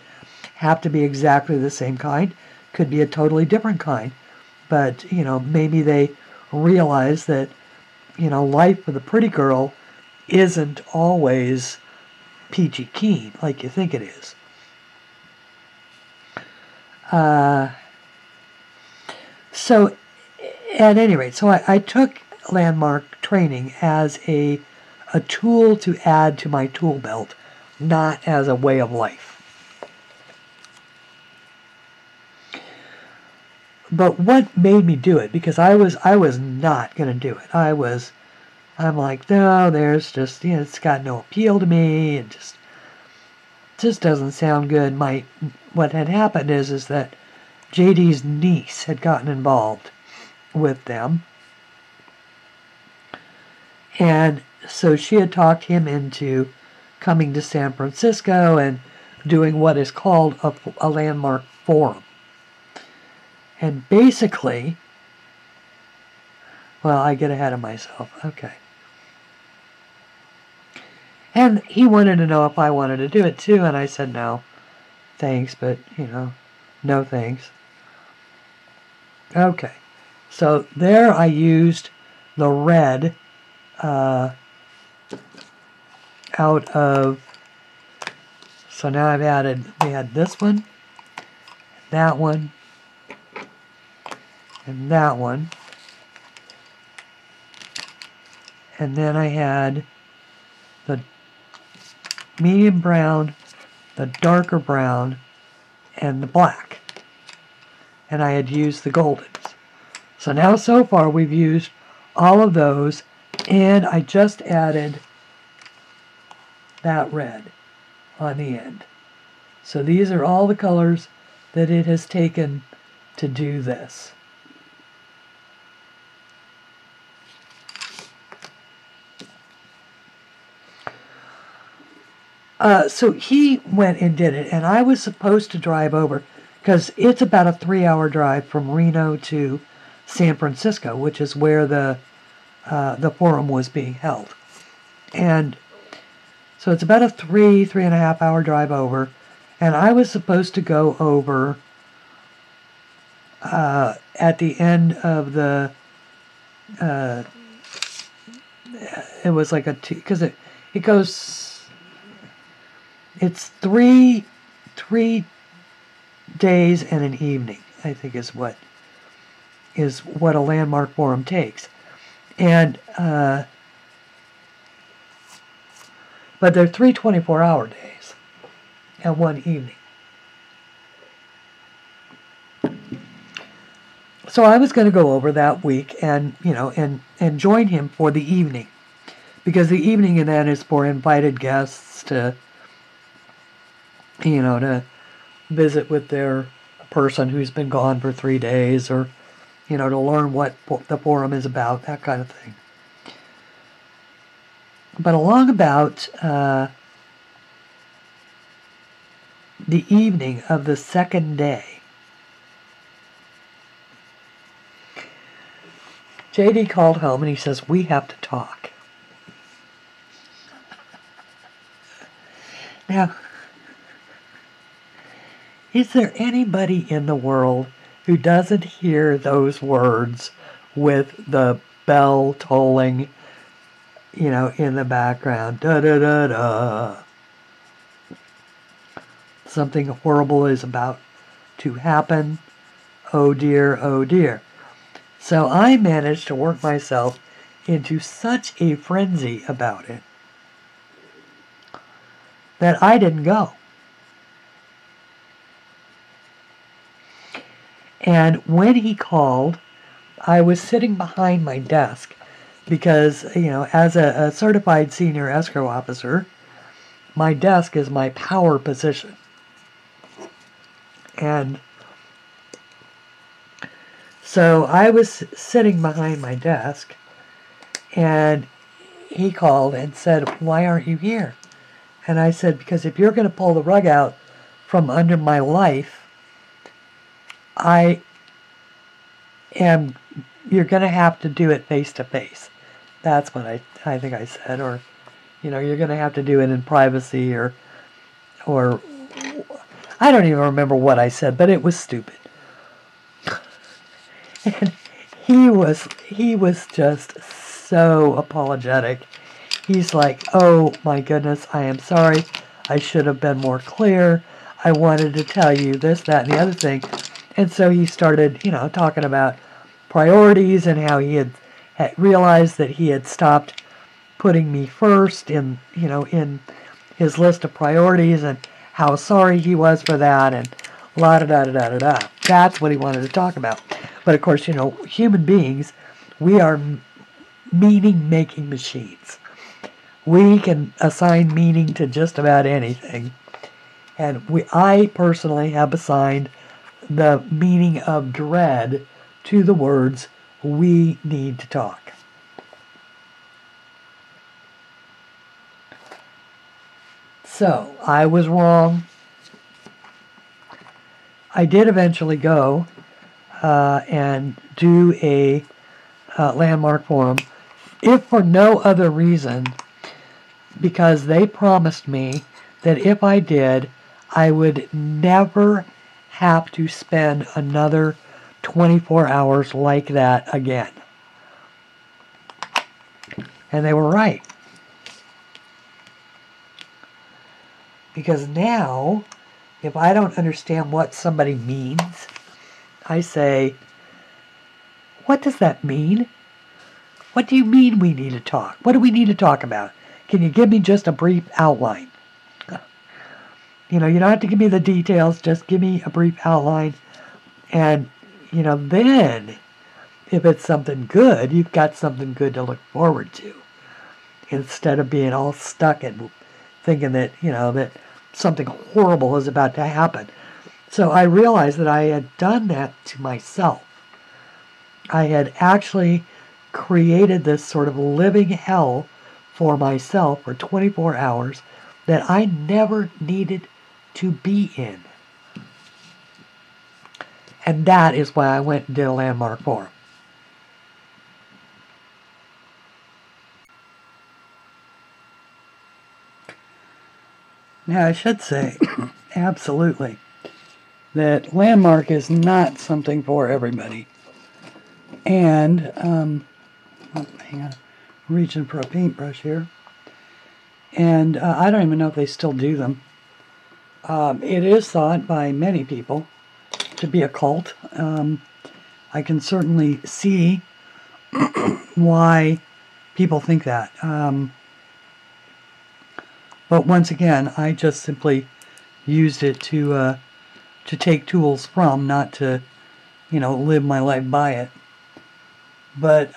have to be exactly the same kind. Could be a totally different kind. But, you know, maybe they realize that, you know, life with a pretty girl isn't always peachy keen like you think it is. So, at any rate, so I took landmark training as a tool to add to my tool belt, not as a way of life. But what made me do it? Because I was not going to do it. I'm like, no, there's just, you know, it's got no appeal to me. It just doesn't sound good. What had happened is that JD's niece had gotten involved with them. And so she had talked him into coming to San Francisco and doing what is called a landmark forum. And basically, well, I get ahead of myself. Okay. And he wanted to know if I wanted to do it too, and I said no, thanks, but, you know, no thanks. Okay. So there I used the red out of, so now we had this one, that one, and that one. And then I had the medium brown, the darker brown, and the black. And I had used the goldens. So now so far we've used all of those, and I just added that red on the end. So these are all the colors that it has taken to do this. So he went and did it, and I was supposed to drive over, because it's about a 3-hour drive from Reno to San Francisco, which is where the forum was being held. And so it's about a 3.5 hour drive over, and I was supposed to go over at the end of the, it was like because it goes, it's three days and an evening, I think is what a landmark forum takes. And but they're 3 24-hour days and one evening. So I was going to go over that week and, you know, and join him for the evening, because the evening in that is for invited guests to, you know, to visit with their person who's been gone for 3 days, or, you know, to learn what the forum is about, that kind of thing. But along about the evening of the second day, JD called home and he says, "We have to talk." Now, is there anybody in the world who doesn't hear those words with the bell tolling, you know, in the background? Da da da da. Something horrible is about to happen. Oh dear, oh dear. So I managed to work myself into such a frenzy about it that I didn't go. And when he called, I was sitting behind my desk because, as a certified senior escrow officer, my desk is my power position. And so I was sitting behind my desk, and he called and said, "Why aren't you here?" And I said, "Because if you're going to pull the rug out from under my life, you're going to have to do it face to face." That's what I think I said. Or, you're going to have to do it in privacy, or I don't even remember what I said, but it was stupid. And he was just so apologetic. He's like, "Oh my goodness, I am sorry. I should have been more clear. I wanted to tell you this, that, and the other thing." And so he started, talking about priorities and how he had realized that he had stopped putting me first in his list of priorities, and how sorry he was for that, and la da da da da da da. That's what he wanted to talk about. But of course, human beings, we are meaning-making machines. We can assign meaning to just about anything. And I personally have assigned the meaning of dread to the words, "We need to talk." So, I was wrong. I did eventually go and do a landmark for him, if for no other reason, because they promised me that if I did, I would never have to spend another 24 hours like that again. And they were right. Because now, if I don't understand what somebody means, I say, "What does that mean? What do you mean we need to talk? What do we need to talk about? Can you give me just a brief outline?" You don't have to give me the details, just give me a brief outline. And, then, if it's something good, you've got something good to look forward to. Instead of being all stuck and thinking that, that something horrible is about to happen. So I realized that I had done that to myself. I had actually created this sort of living hell for myself for 24 hours that I never needed to be in. And that is why I went and did a landmark for him. Now, I should say, absolutely, that landmark is not something for everybody. And, hang on, reaching for a paintbrush here. And I don't even know if they still do them. It is thought by many people to be a cult. I can certainly see why people think that. But once again, I just simply used it to take tools from, not to, live my life by it. But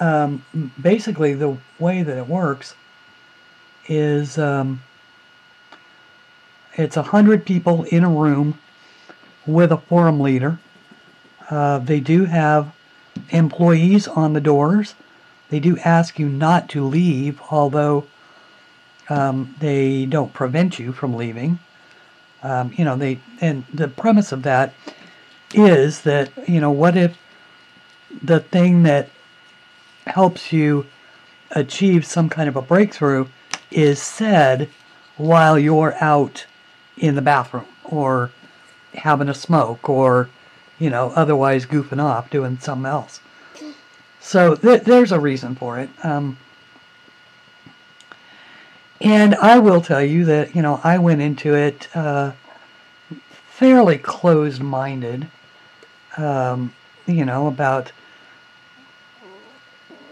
basically, the way that it works is it's 100 people in a room with a forum leader. They do have employees on the doors. They do ask you not to leave, although they don't prevent you from leaving. And the premise of that is that, what if the thing that helps you achieve some kind of a breakthrough is said while you're out in the bathroom, or having a smoke, or, otherwise goofing off, doing something else. So there's a reason for it. And I will tell you that, I went into it fairly closed-minded, about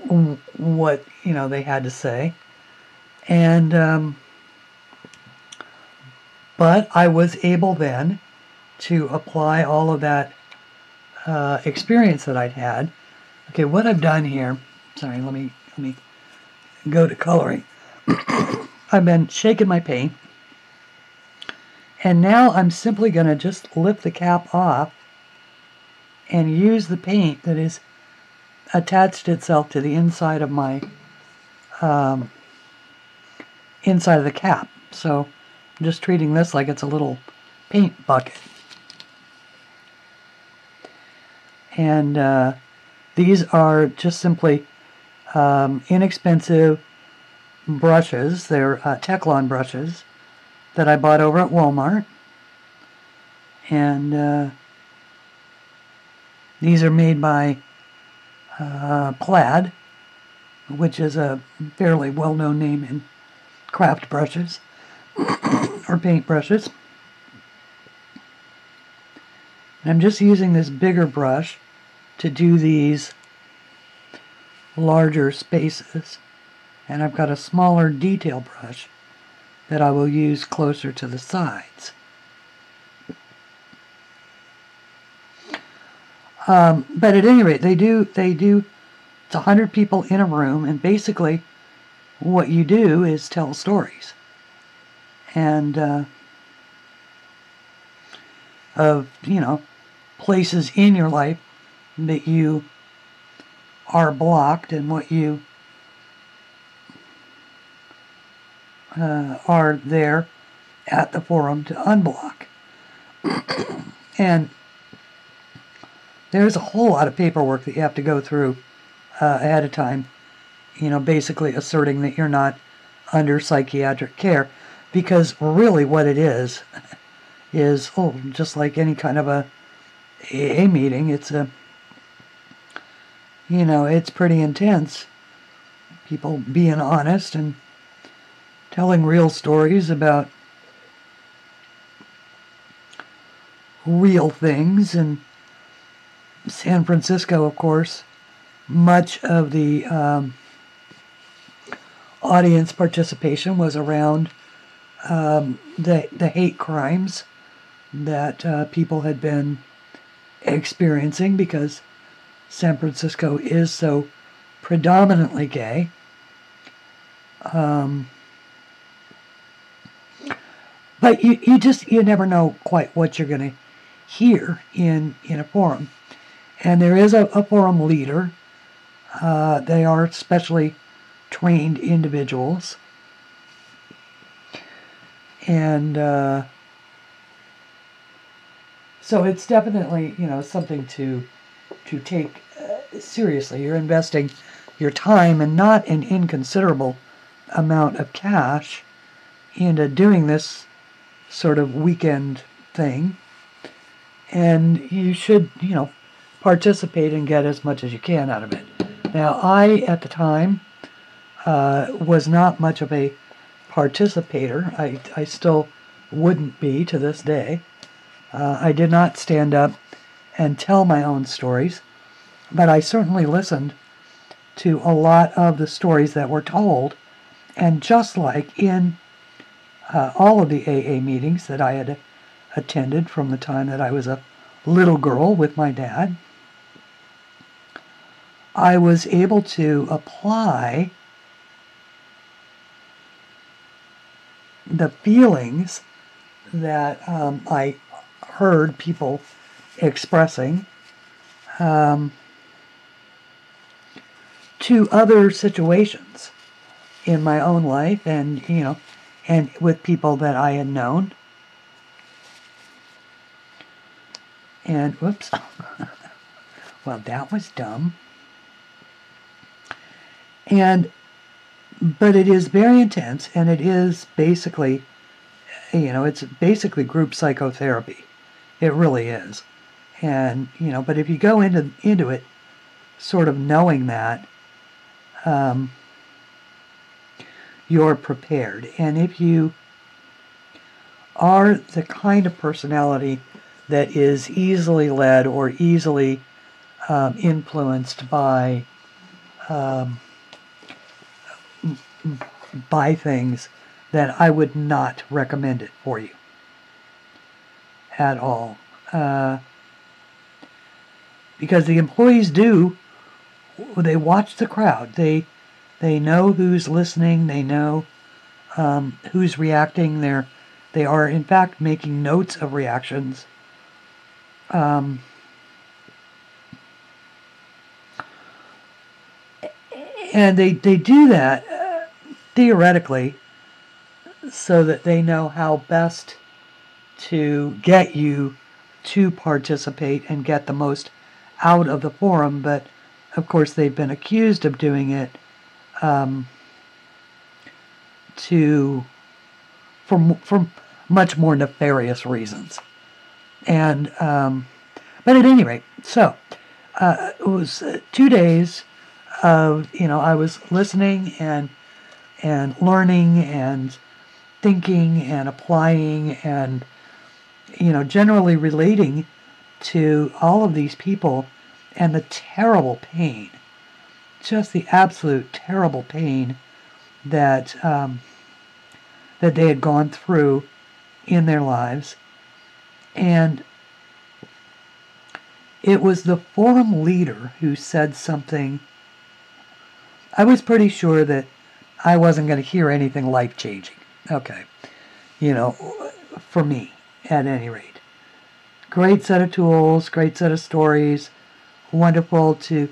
what, you know, they had to say. And but I was able then to apply all of that experience that I'd had. Okay, what I've done here, sorry, let me go to coloring. I've been shaking my paint, and now I'm simply going to just lift the cap off and use the paint that is attached itself to the inside of my inside of the cap. So I'm just treating this like it's a little paint bucket. And these are just simply inexpensive brushes. They're Teflon brushes that I bought over at Walmart. And these are made by Plaid, which is a fairly well-known name in craft brushes or paint brushes. And I'm just using this bigger brush to do these larger spaces, and I've got a smaller detail brush that I will use closer to the sides. But at any rate, they do, it's 100 people in a room, and basically what you do is tell stories. And of, you know, places in your life that you are blocked and what you are there at the forum to unblock. And there's a whole lot of paperwork that you have to go through ahead of time, you know, basically asserting that you're not under psychiatric care, because really what it is just like any kind of a AA meeting, it's a, you know, it's pretty intense. People being honest and telling real stories about real things. And San Francisco, of course, much of the audience participation was around the hate crimes that people had been experiencing, because San Francisco is so predominantly gay. But you never know quite what you're going to hear in a forum. And there is a forum leader. They are specially trained individuals. And so it's definitely, you know, something to take seriously. You're investing your time and not an inconsiderable amount of cash into doing this sort of weekend thing. And you should, you know, participate and get as much as you can out of it. Now, I, at the time, was not much of a participator. I still wouldn't be to this day. I did not stand up and tell my own stories, but I certainly listened to a lot of the stories that were told. And just like in all of the AA meetings that I had attended from the time that I was a little girl with my dad, I was able to apply the feelings that I heard people expressing to other situations in my own life, and, you know, and with people that I had known. And, whoops, well, that was dumb. But it is very intense, and it is basically, you know, it's basically group psychotherapy. It really is. And, you know, but if you go into it sort of knowing that, you're prepared. And if you are the kind of personality that is easily led or easily influenced by buy things, then I would not recommend it for you at all. Because the employees they watch the crowd. They know who's listening. They know who's reacting. They are in fact making notes of reactions. And they do that theoretically so that they know how best to get you to participate and get the most out of the forum, but of course they've been accused of doing it for much more nefarious reasons. And but at any rate, so it was 2 days of, I was listening and learning and thinking and applying and generally relating to all of these people and the terrible pain, just the absolute terrible pain that that they had gone through in their lives. And it was the forum leader who said something. I was pretty sure that I wasn't going to hear anything life-changing. Okay. For me, at any rate. Great set of tools, great set of stories. Wonderful to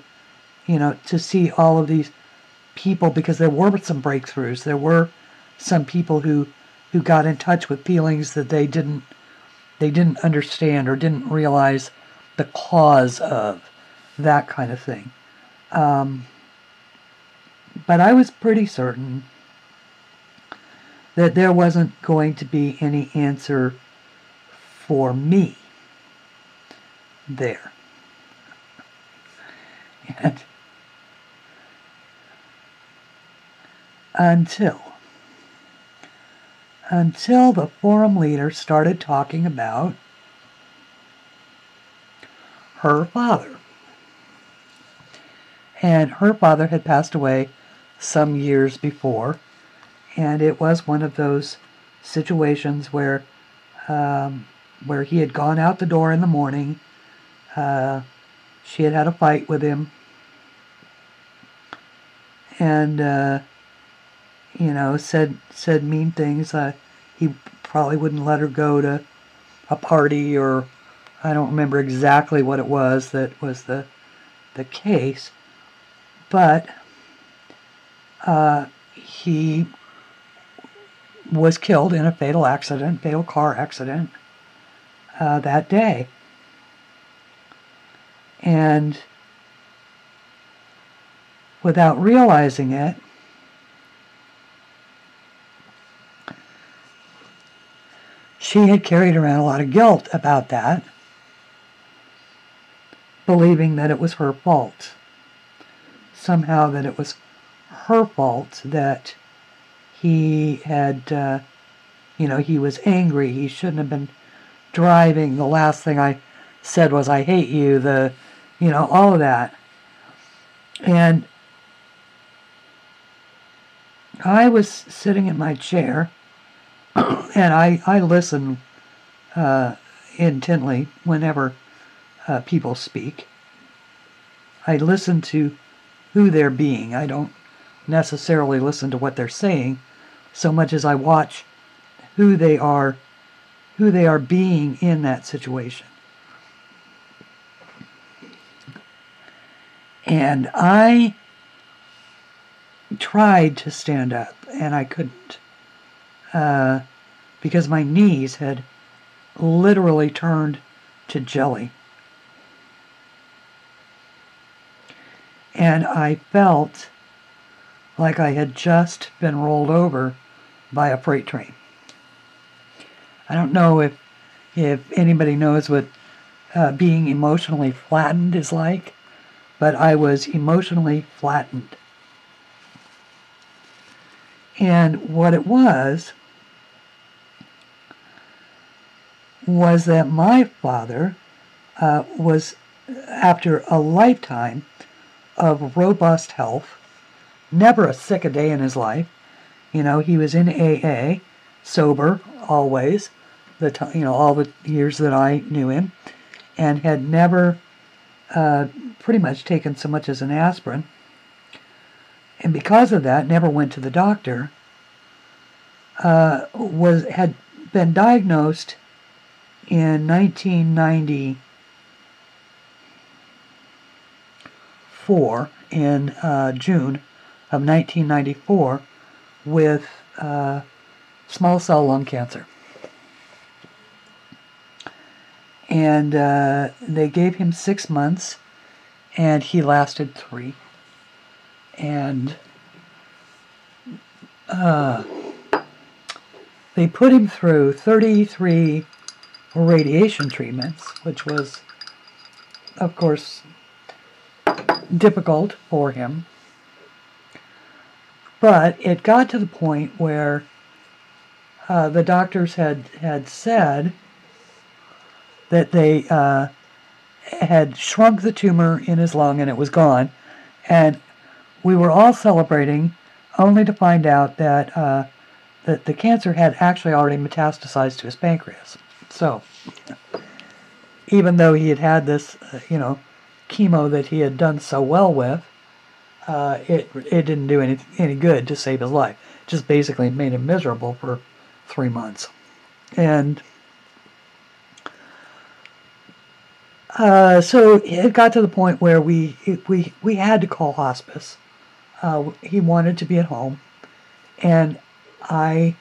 see all of these people, because there were some breakthroughs. There were some people who got in touch with feelings that they didn't understand or didn't realize the cause of, that kind of thing. But I was pretty certain that there wasn't going to be any answer for me there. And until the forum leader started talking about her father. And her father had passed away some years before, and it was one of those situations where he had gone out the door in the morning. She had had a fight with him, and said mean things. He probably wouldn't let her go to a party, or I don't remember exactly what it was that was the case, but he was killed in a fatal car accident that day. And without realizing it, she had carried around a lot of guilt about that, believing that it was her fault. Somehow that it was her fault that he had, he was angry. He shouldn't have been driving. The last thing I said was, "I hate you," all of that. And I was sitting in my chair, and I listen intently whenever people speak. I listen to who they're being. I don't necessarily listen to what they're saying so much as I watch who they are being in that situation. And I tried to stand up, and I couldn't, because my knees had literally turned to jelly. And I felt like I had just been rolled over by a freight train. I don't know if anybody knows what being emotionally flattened is like, but I was emotionally flattened. And what it was that my father was, after a lifetime of robust health, never a sick a day in his life. You know, he was in AA, sober always, all the years that I knew him, and had never pretty much taken so much as an aspirin. And because of that, never went to the doctor. Had been diagnosed in 1994, in June of 1994, with small cell lung cancer. And they gave him 6 months, and he lasted 3. And they put him through 33 radiation treatments, which was, of course, difficult for him. But it got to the point where the doctors had said that they had shrunk the tumor in his lung and it was gone. And we were all celebrating, only to find out that that the cancer had actually already metastasized to his pancreas. So, even though he had had this, chemo that he had done so well with, it didn't do any good to save his life. It just basically made him miserable for 3 months. And so it got to the point where we had to call hospice. He wanted to be at home, and I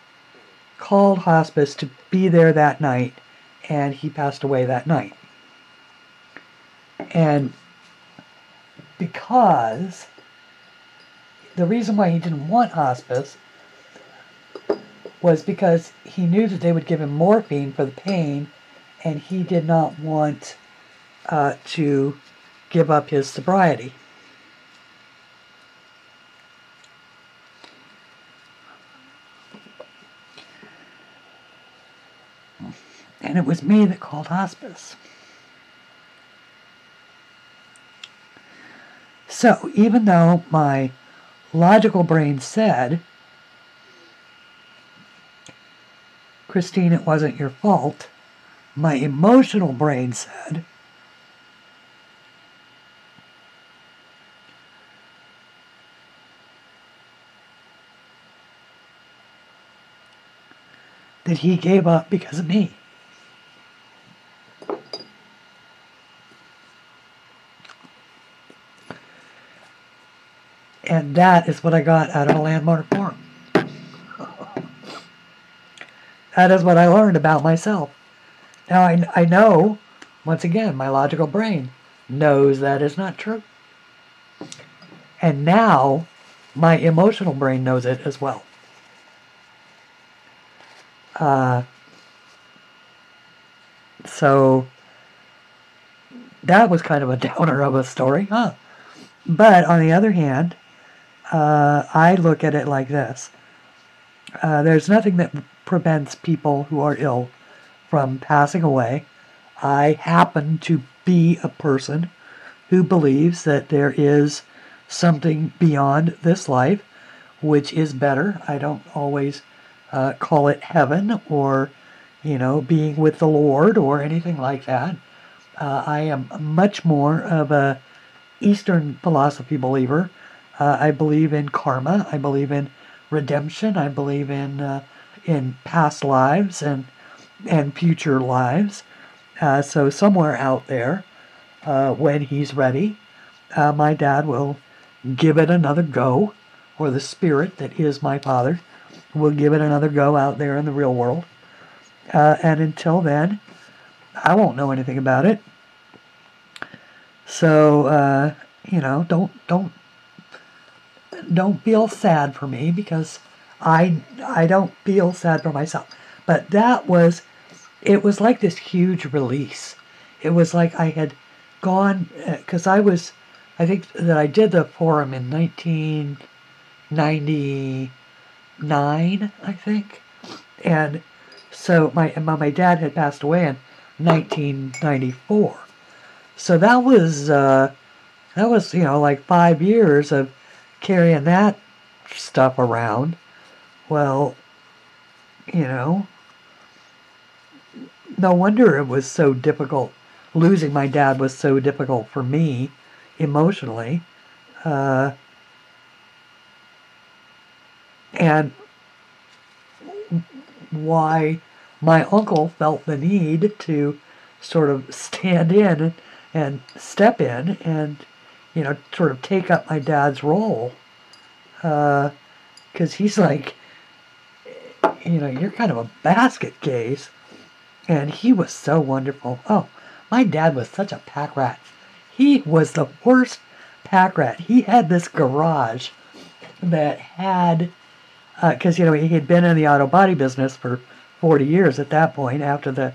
called hospice to be there that night, and he passed away that night. And because the reason why he didn't want hospice was because he knew that they would give him morphine for the pain, and he did not want to give up his sobriety. And it was me that called hospice. So, even though my logical brain said, Christine, it wasn't your fault, my emotional brain said, that he gave up because of me. And that is what I got out of a landmark forum. That is what I learned about myself. Now I know, once again, my logical brain knows that is not true. And now my emotional brain knows it as well. So that was kind of a downer of a story, huh? But on the other hand, I look at it like this. There's nothing that prevents people who are ill from passing away. I happen to be a person who believes that there is something beyond this life which is better. I don't always call it heaven or, being with the Lord or anything like that. I am much more of a Eastern philosophy believer. I believe in karma. I believe in redemption. I believe in past lives and future lives. So somewhere out there, when he's ready, my dad will give it another go, or the spirit that is my father will give it another go out there in the real world. And until then, I won't know anything about it. So, don't feel sad for me, because I don't feel sad for myself. But it was like this huge release. It was like I had gone, because I think that I did the forum in 1999, I think. And so my dad had passed away in 1994. So that was That was, like 5 years of carrying that stuff around. Well, no wonder it was so difficult. Losing my dad was so difficult for me emotionally. And why my uncle felt the need to sort of stand in and step in and, sort of take up my dad's role. Because he's like, you're kind of a basket case. And he was so wonderful. Oh, my dad was such a pack rat. He was the worst pack rat. He had this garage that had, because, he had been in the auto body business for 40 years at that point. After the,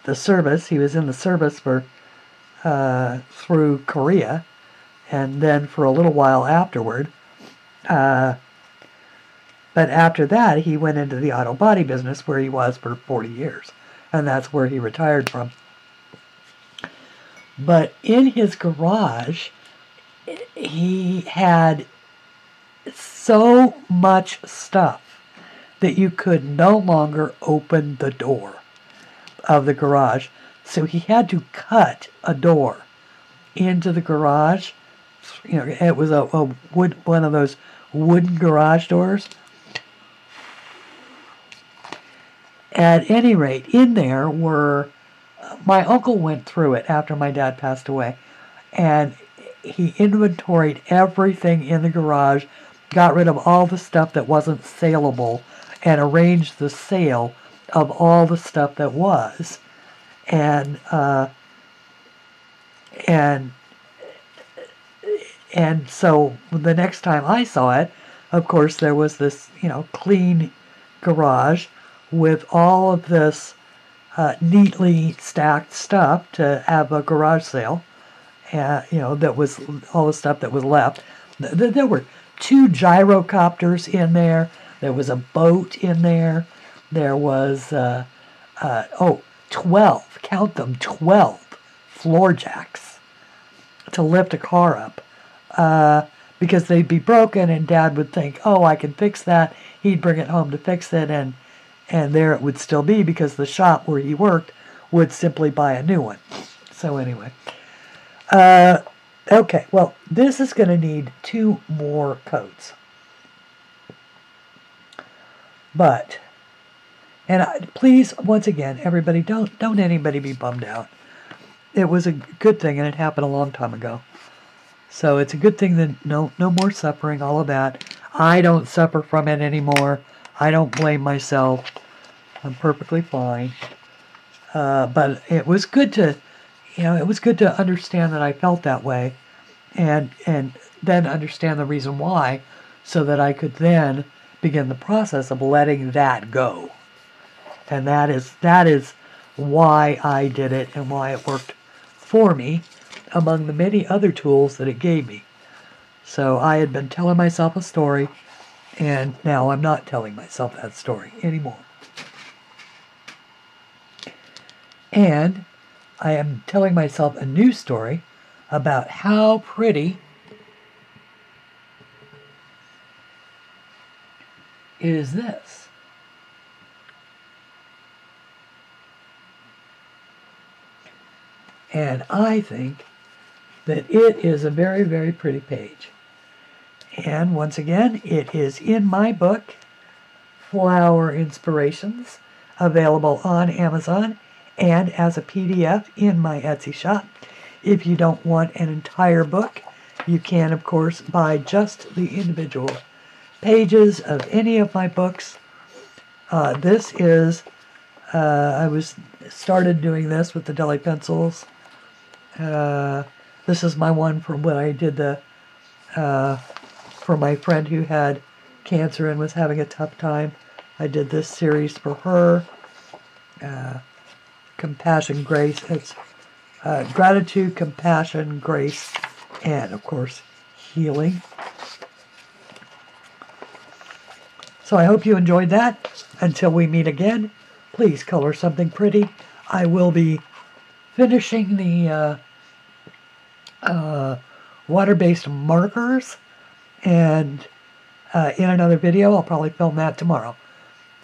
the service, he was in the service for, through Korea, and then for a little while afterward. But after that, he went into the auto body business where he was for 40 years. And that's where he retired from. But in his garage, he had so much stuff that you could no longer open the door of the garage. So he had to cut a door into the garage. It was a one of those wooden garage doors. At any rate, in there were, my uncle went through it after my dad passed away, and he inventoried everything in the garage, got rid of all the stuff that wasn't saleable, and arranged the sale of all the stuff that was. And so the next time I saw it, of course, there was this, clean garage with all of this neatly stacked stuff to have a garage sale. That was all the stuff that was left. There were 2 gyrocopters in there. There was a boat in there. There was, 12, count them, 12 floor jacks to lift a car up. Because they'd be broken, and Dad would think, oh, I can fix that. He'd bring it home to fix it, and there it would still be, because the shop where he worked would simply buy a new one. So anyway. Okay, well, this is going to need 2 more coats. But, and please, once again, everybody, don't anybody be bummed out. It was a good thing, and it happened a long time ago. So it's a good thing that no more suffering, all of that. I don't suffer from it anymore. I don't blame myself. I'm perfectly fine. But it was good to, it was good to understand that I felt that way, and then understand the reason why, so that I could then begin the process of letting that go. And that is why I did it, and why it worked for me, among the many other tools that it gave me. So I had been telling myself a story, and now I'm not telling myself that story anymore. And I am telling myself a new story about how pretty is this. And I think that it is a very, very pretty page. And once again, it is in my book, Flower Inspirations, available on Amazon and as a PDF in my Etsy shop. If you don't want an entire book, you can, of course, buy just the individual pages of any of my books. This is, I started doing this with the Deli Pencils. This is my one from when I did the, for my friend who had cancer and was having a tough time. I did this series for her. Compassion, grace. It's gratitude, compassion, grace, and of course, healing. So I hope you enjoyed that. Until we meet again, please color something pretty. I will be finishing the water-based markers, and in another video. I'll probably film that tomorrow.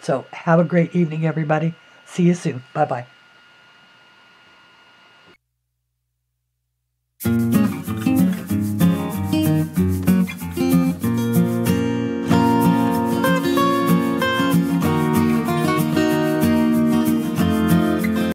So have a great evening, everybody. See you soon. Bye-bye.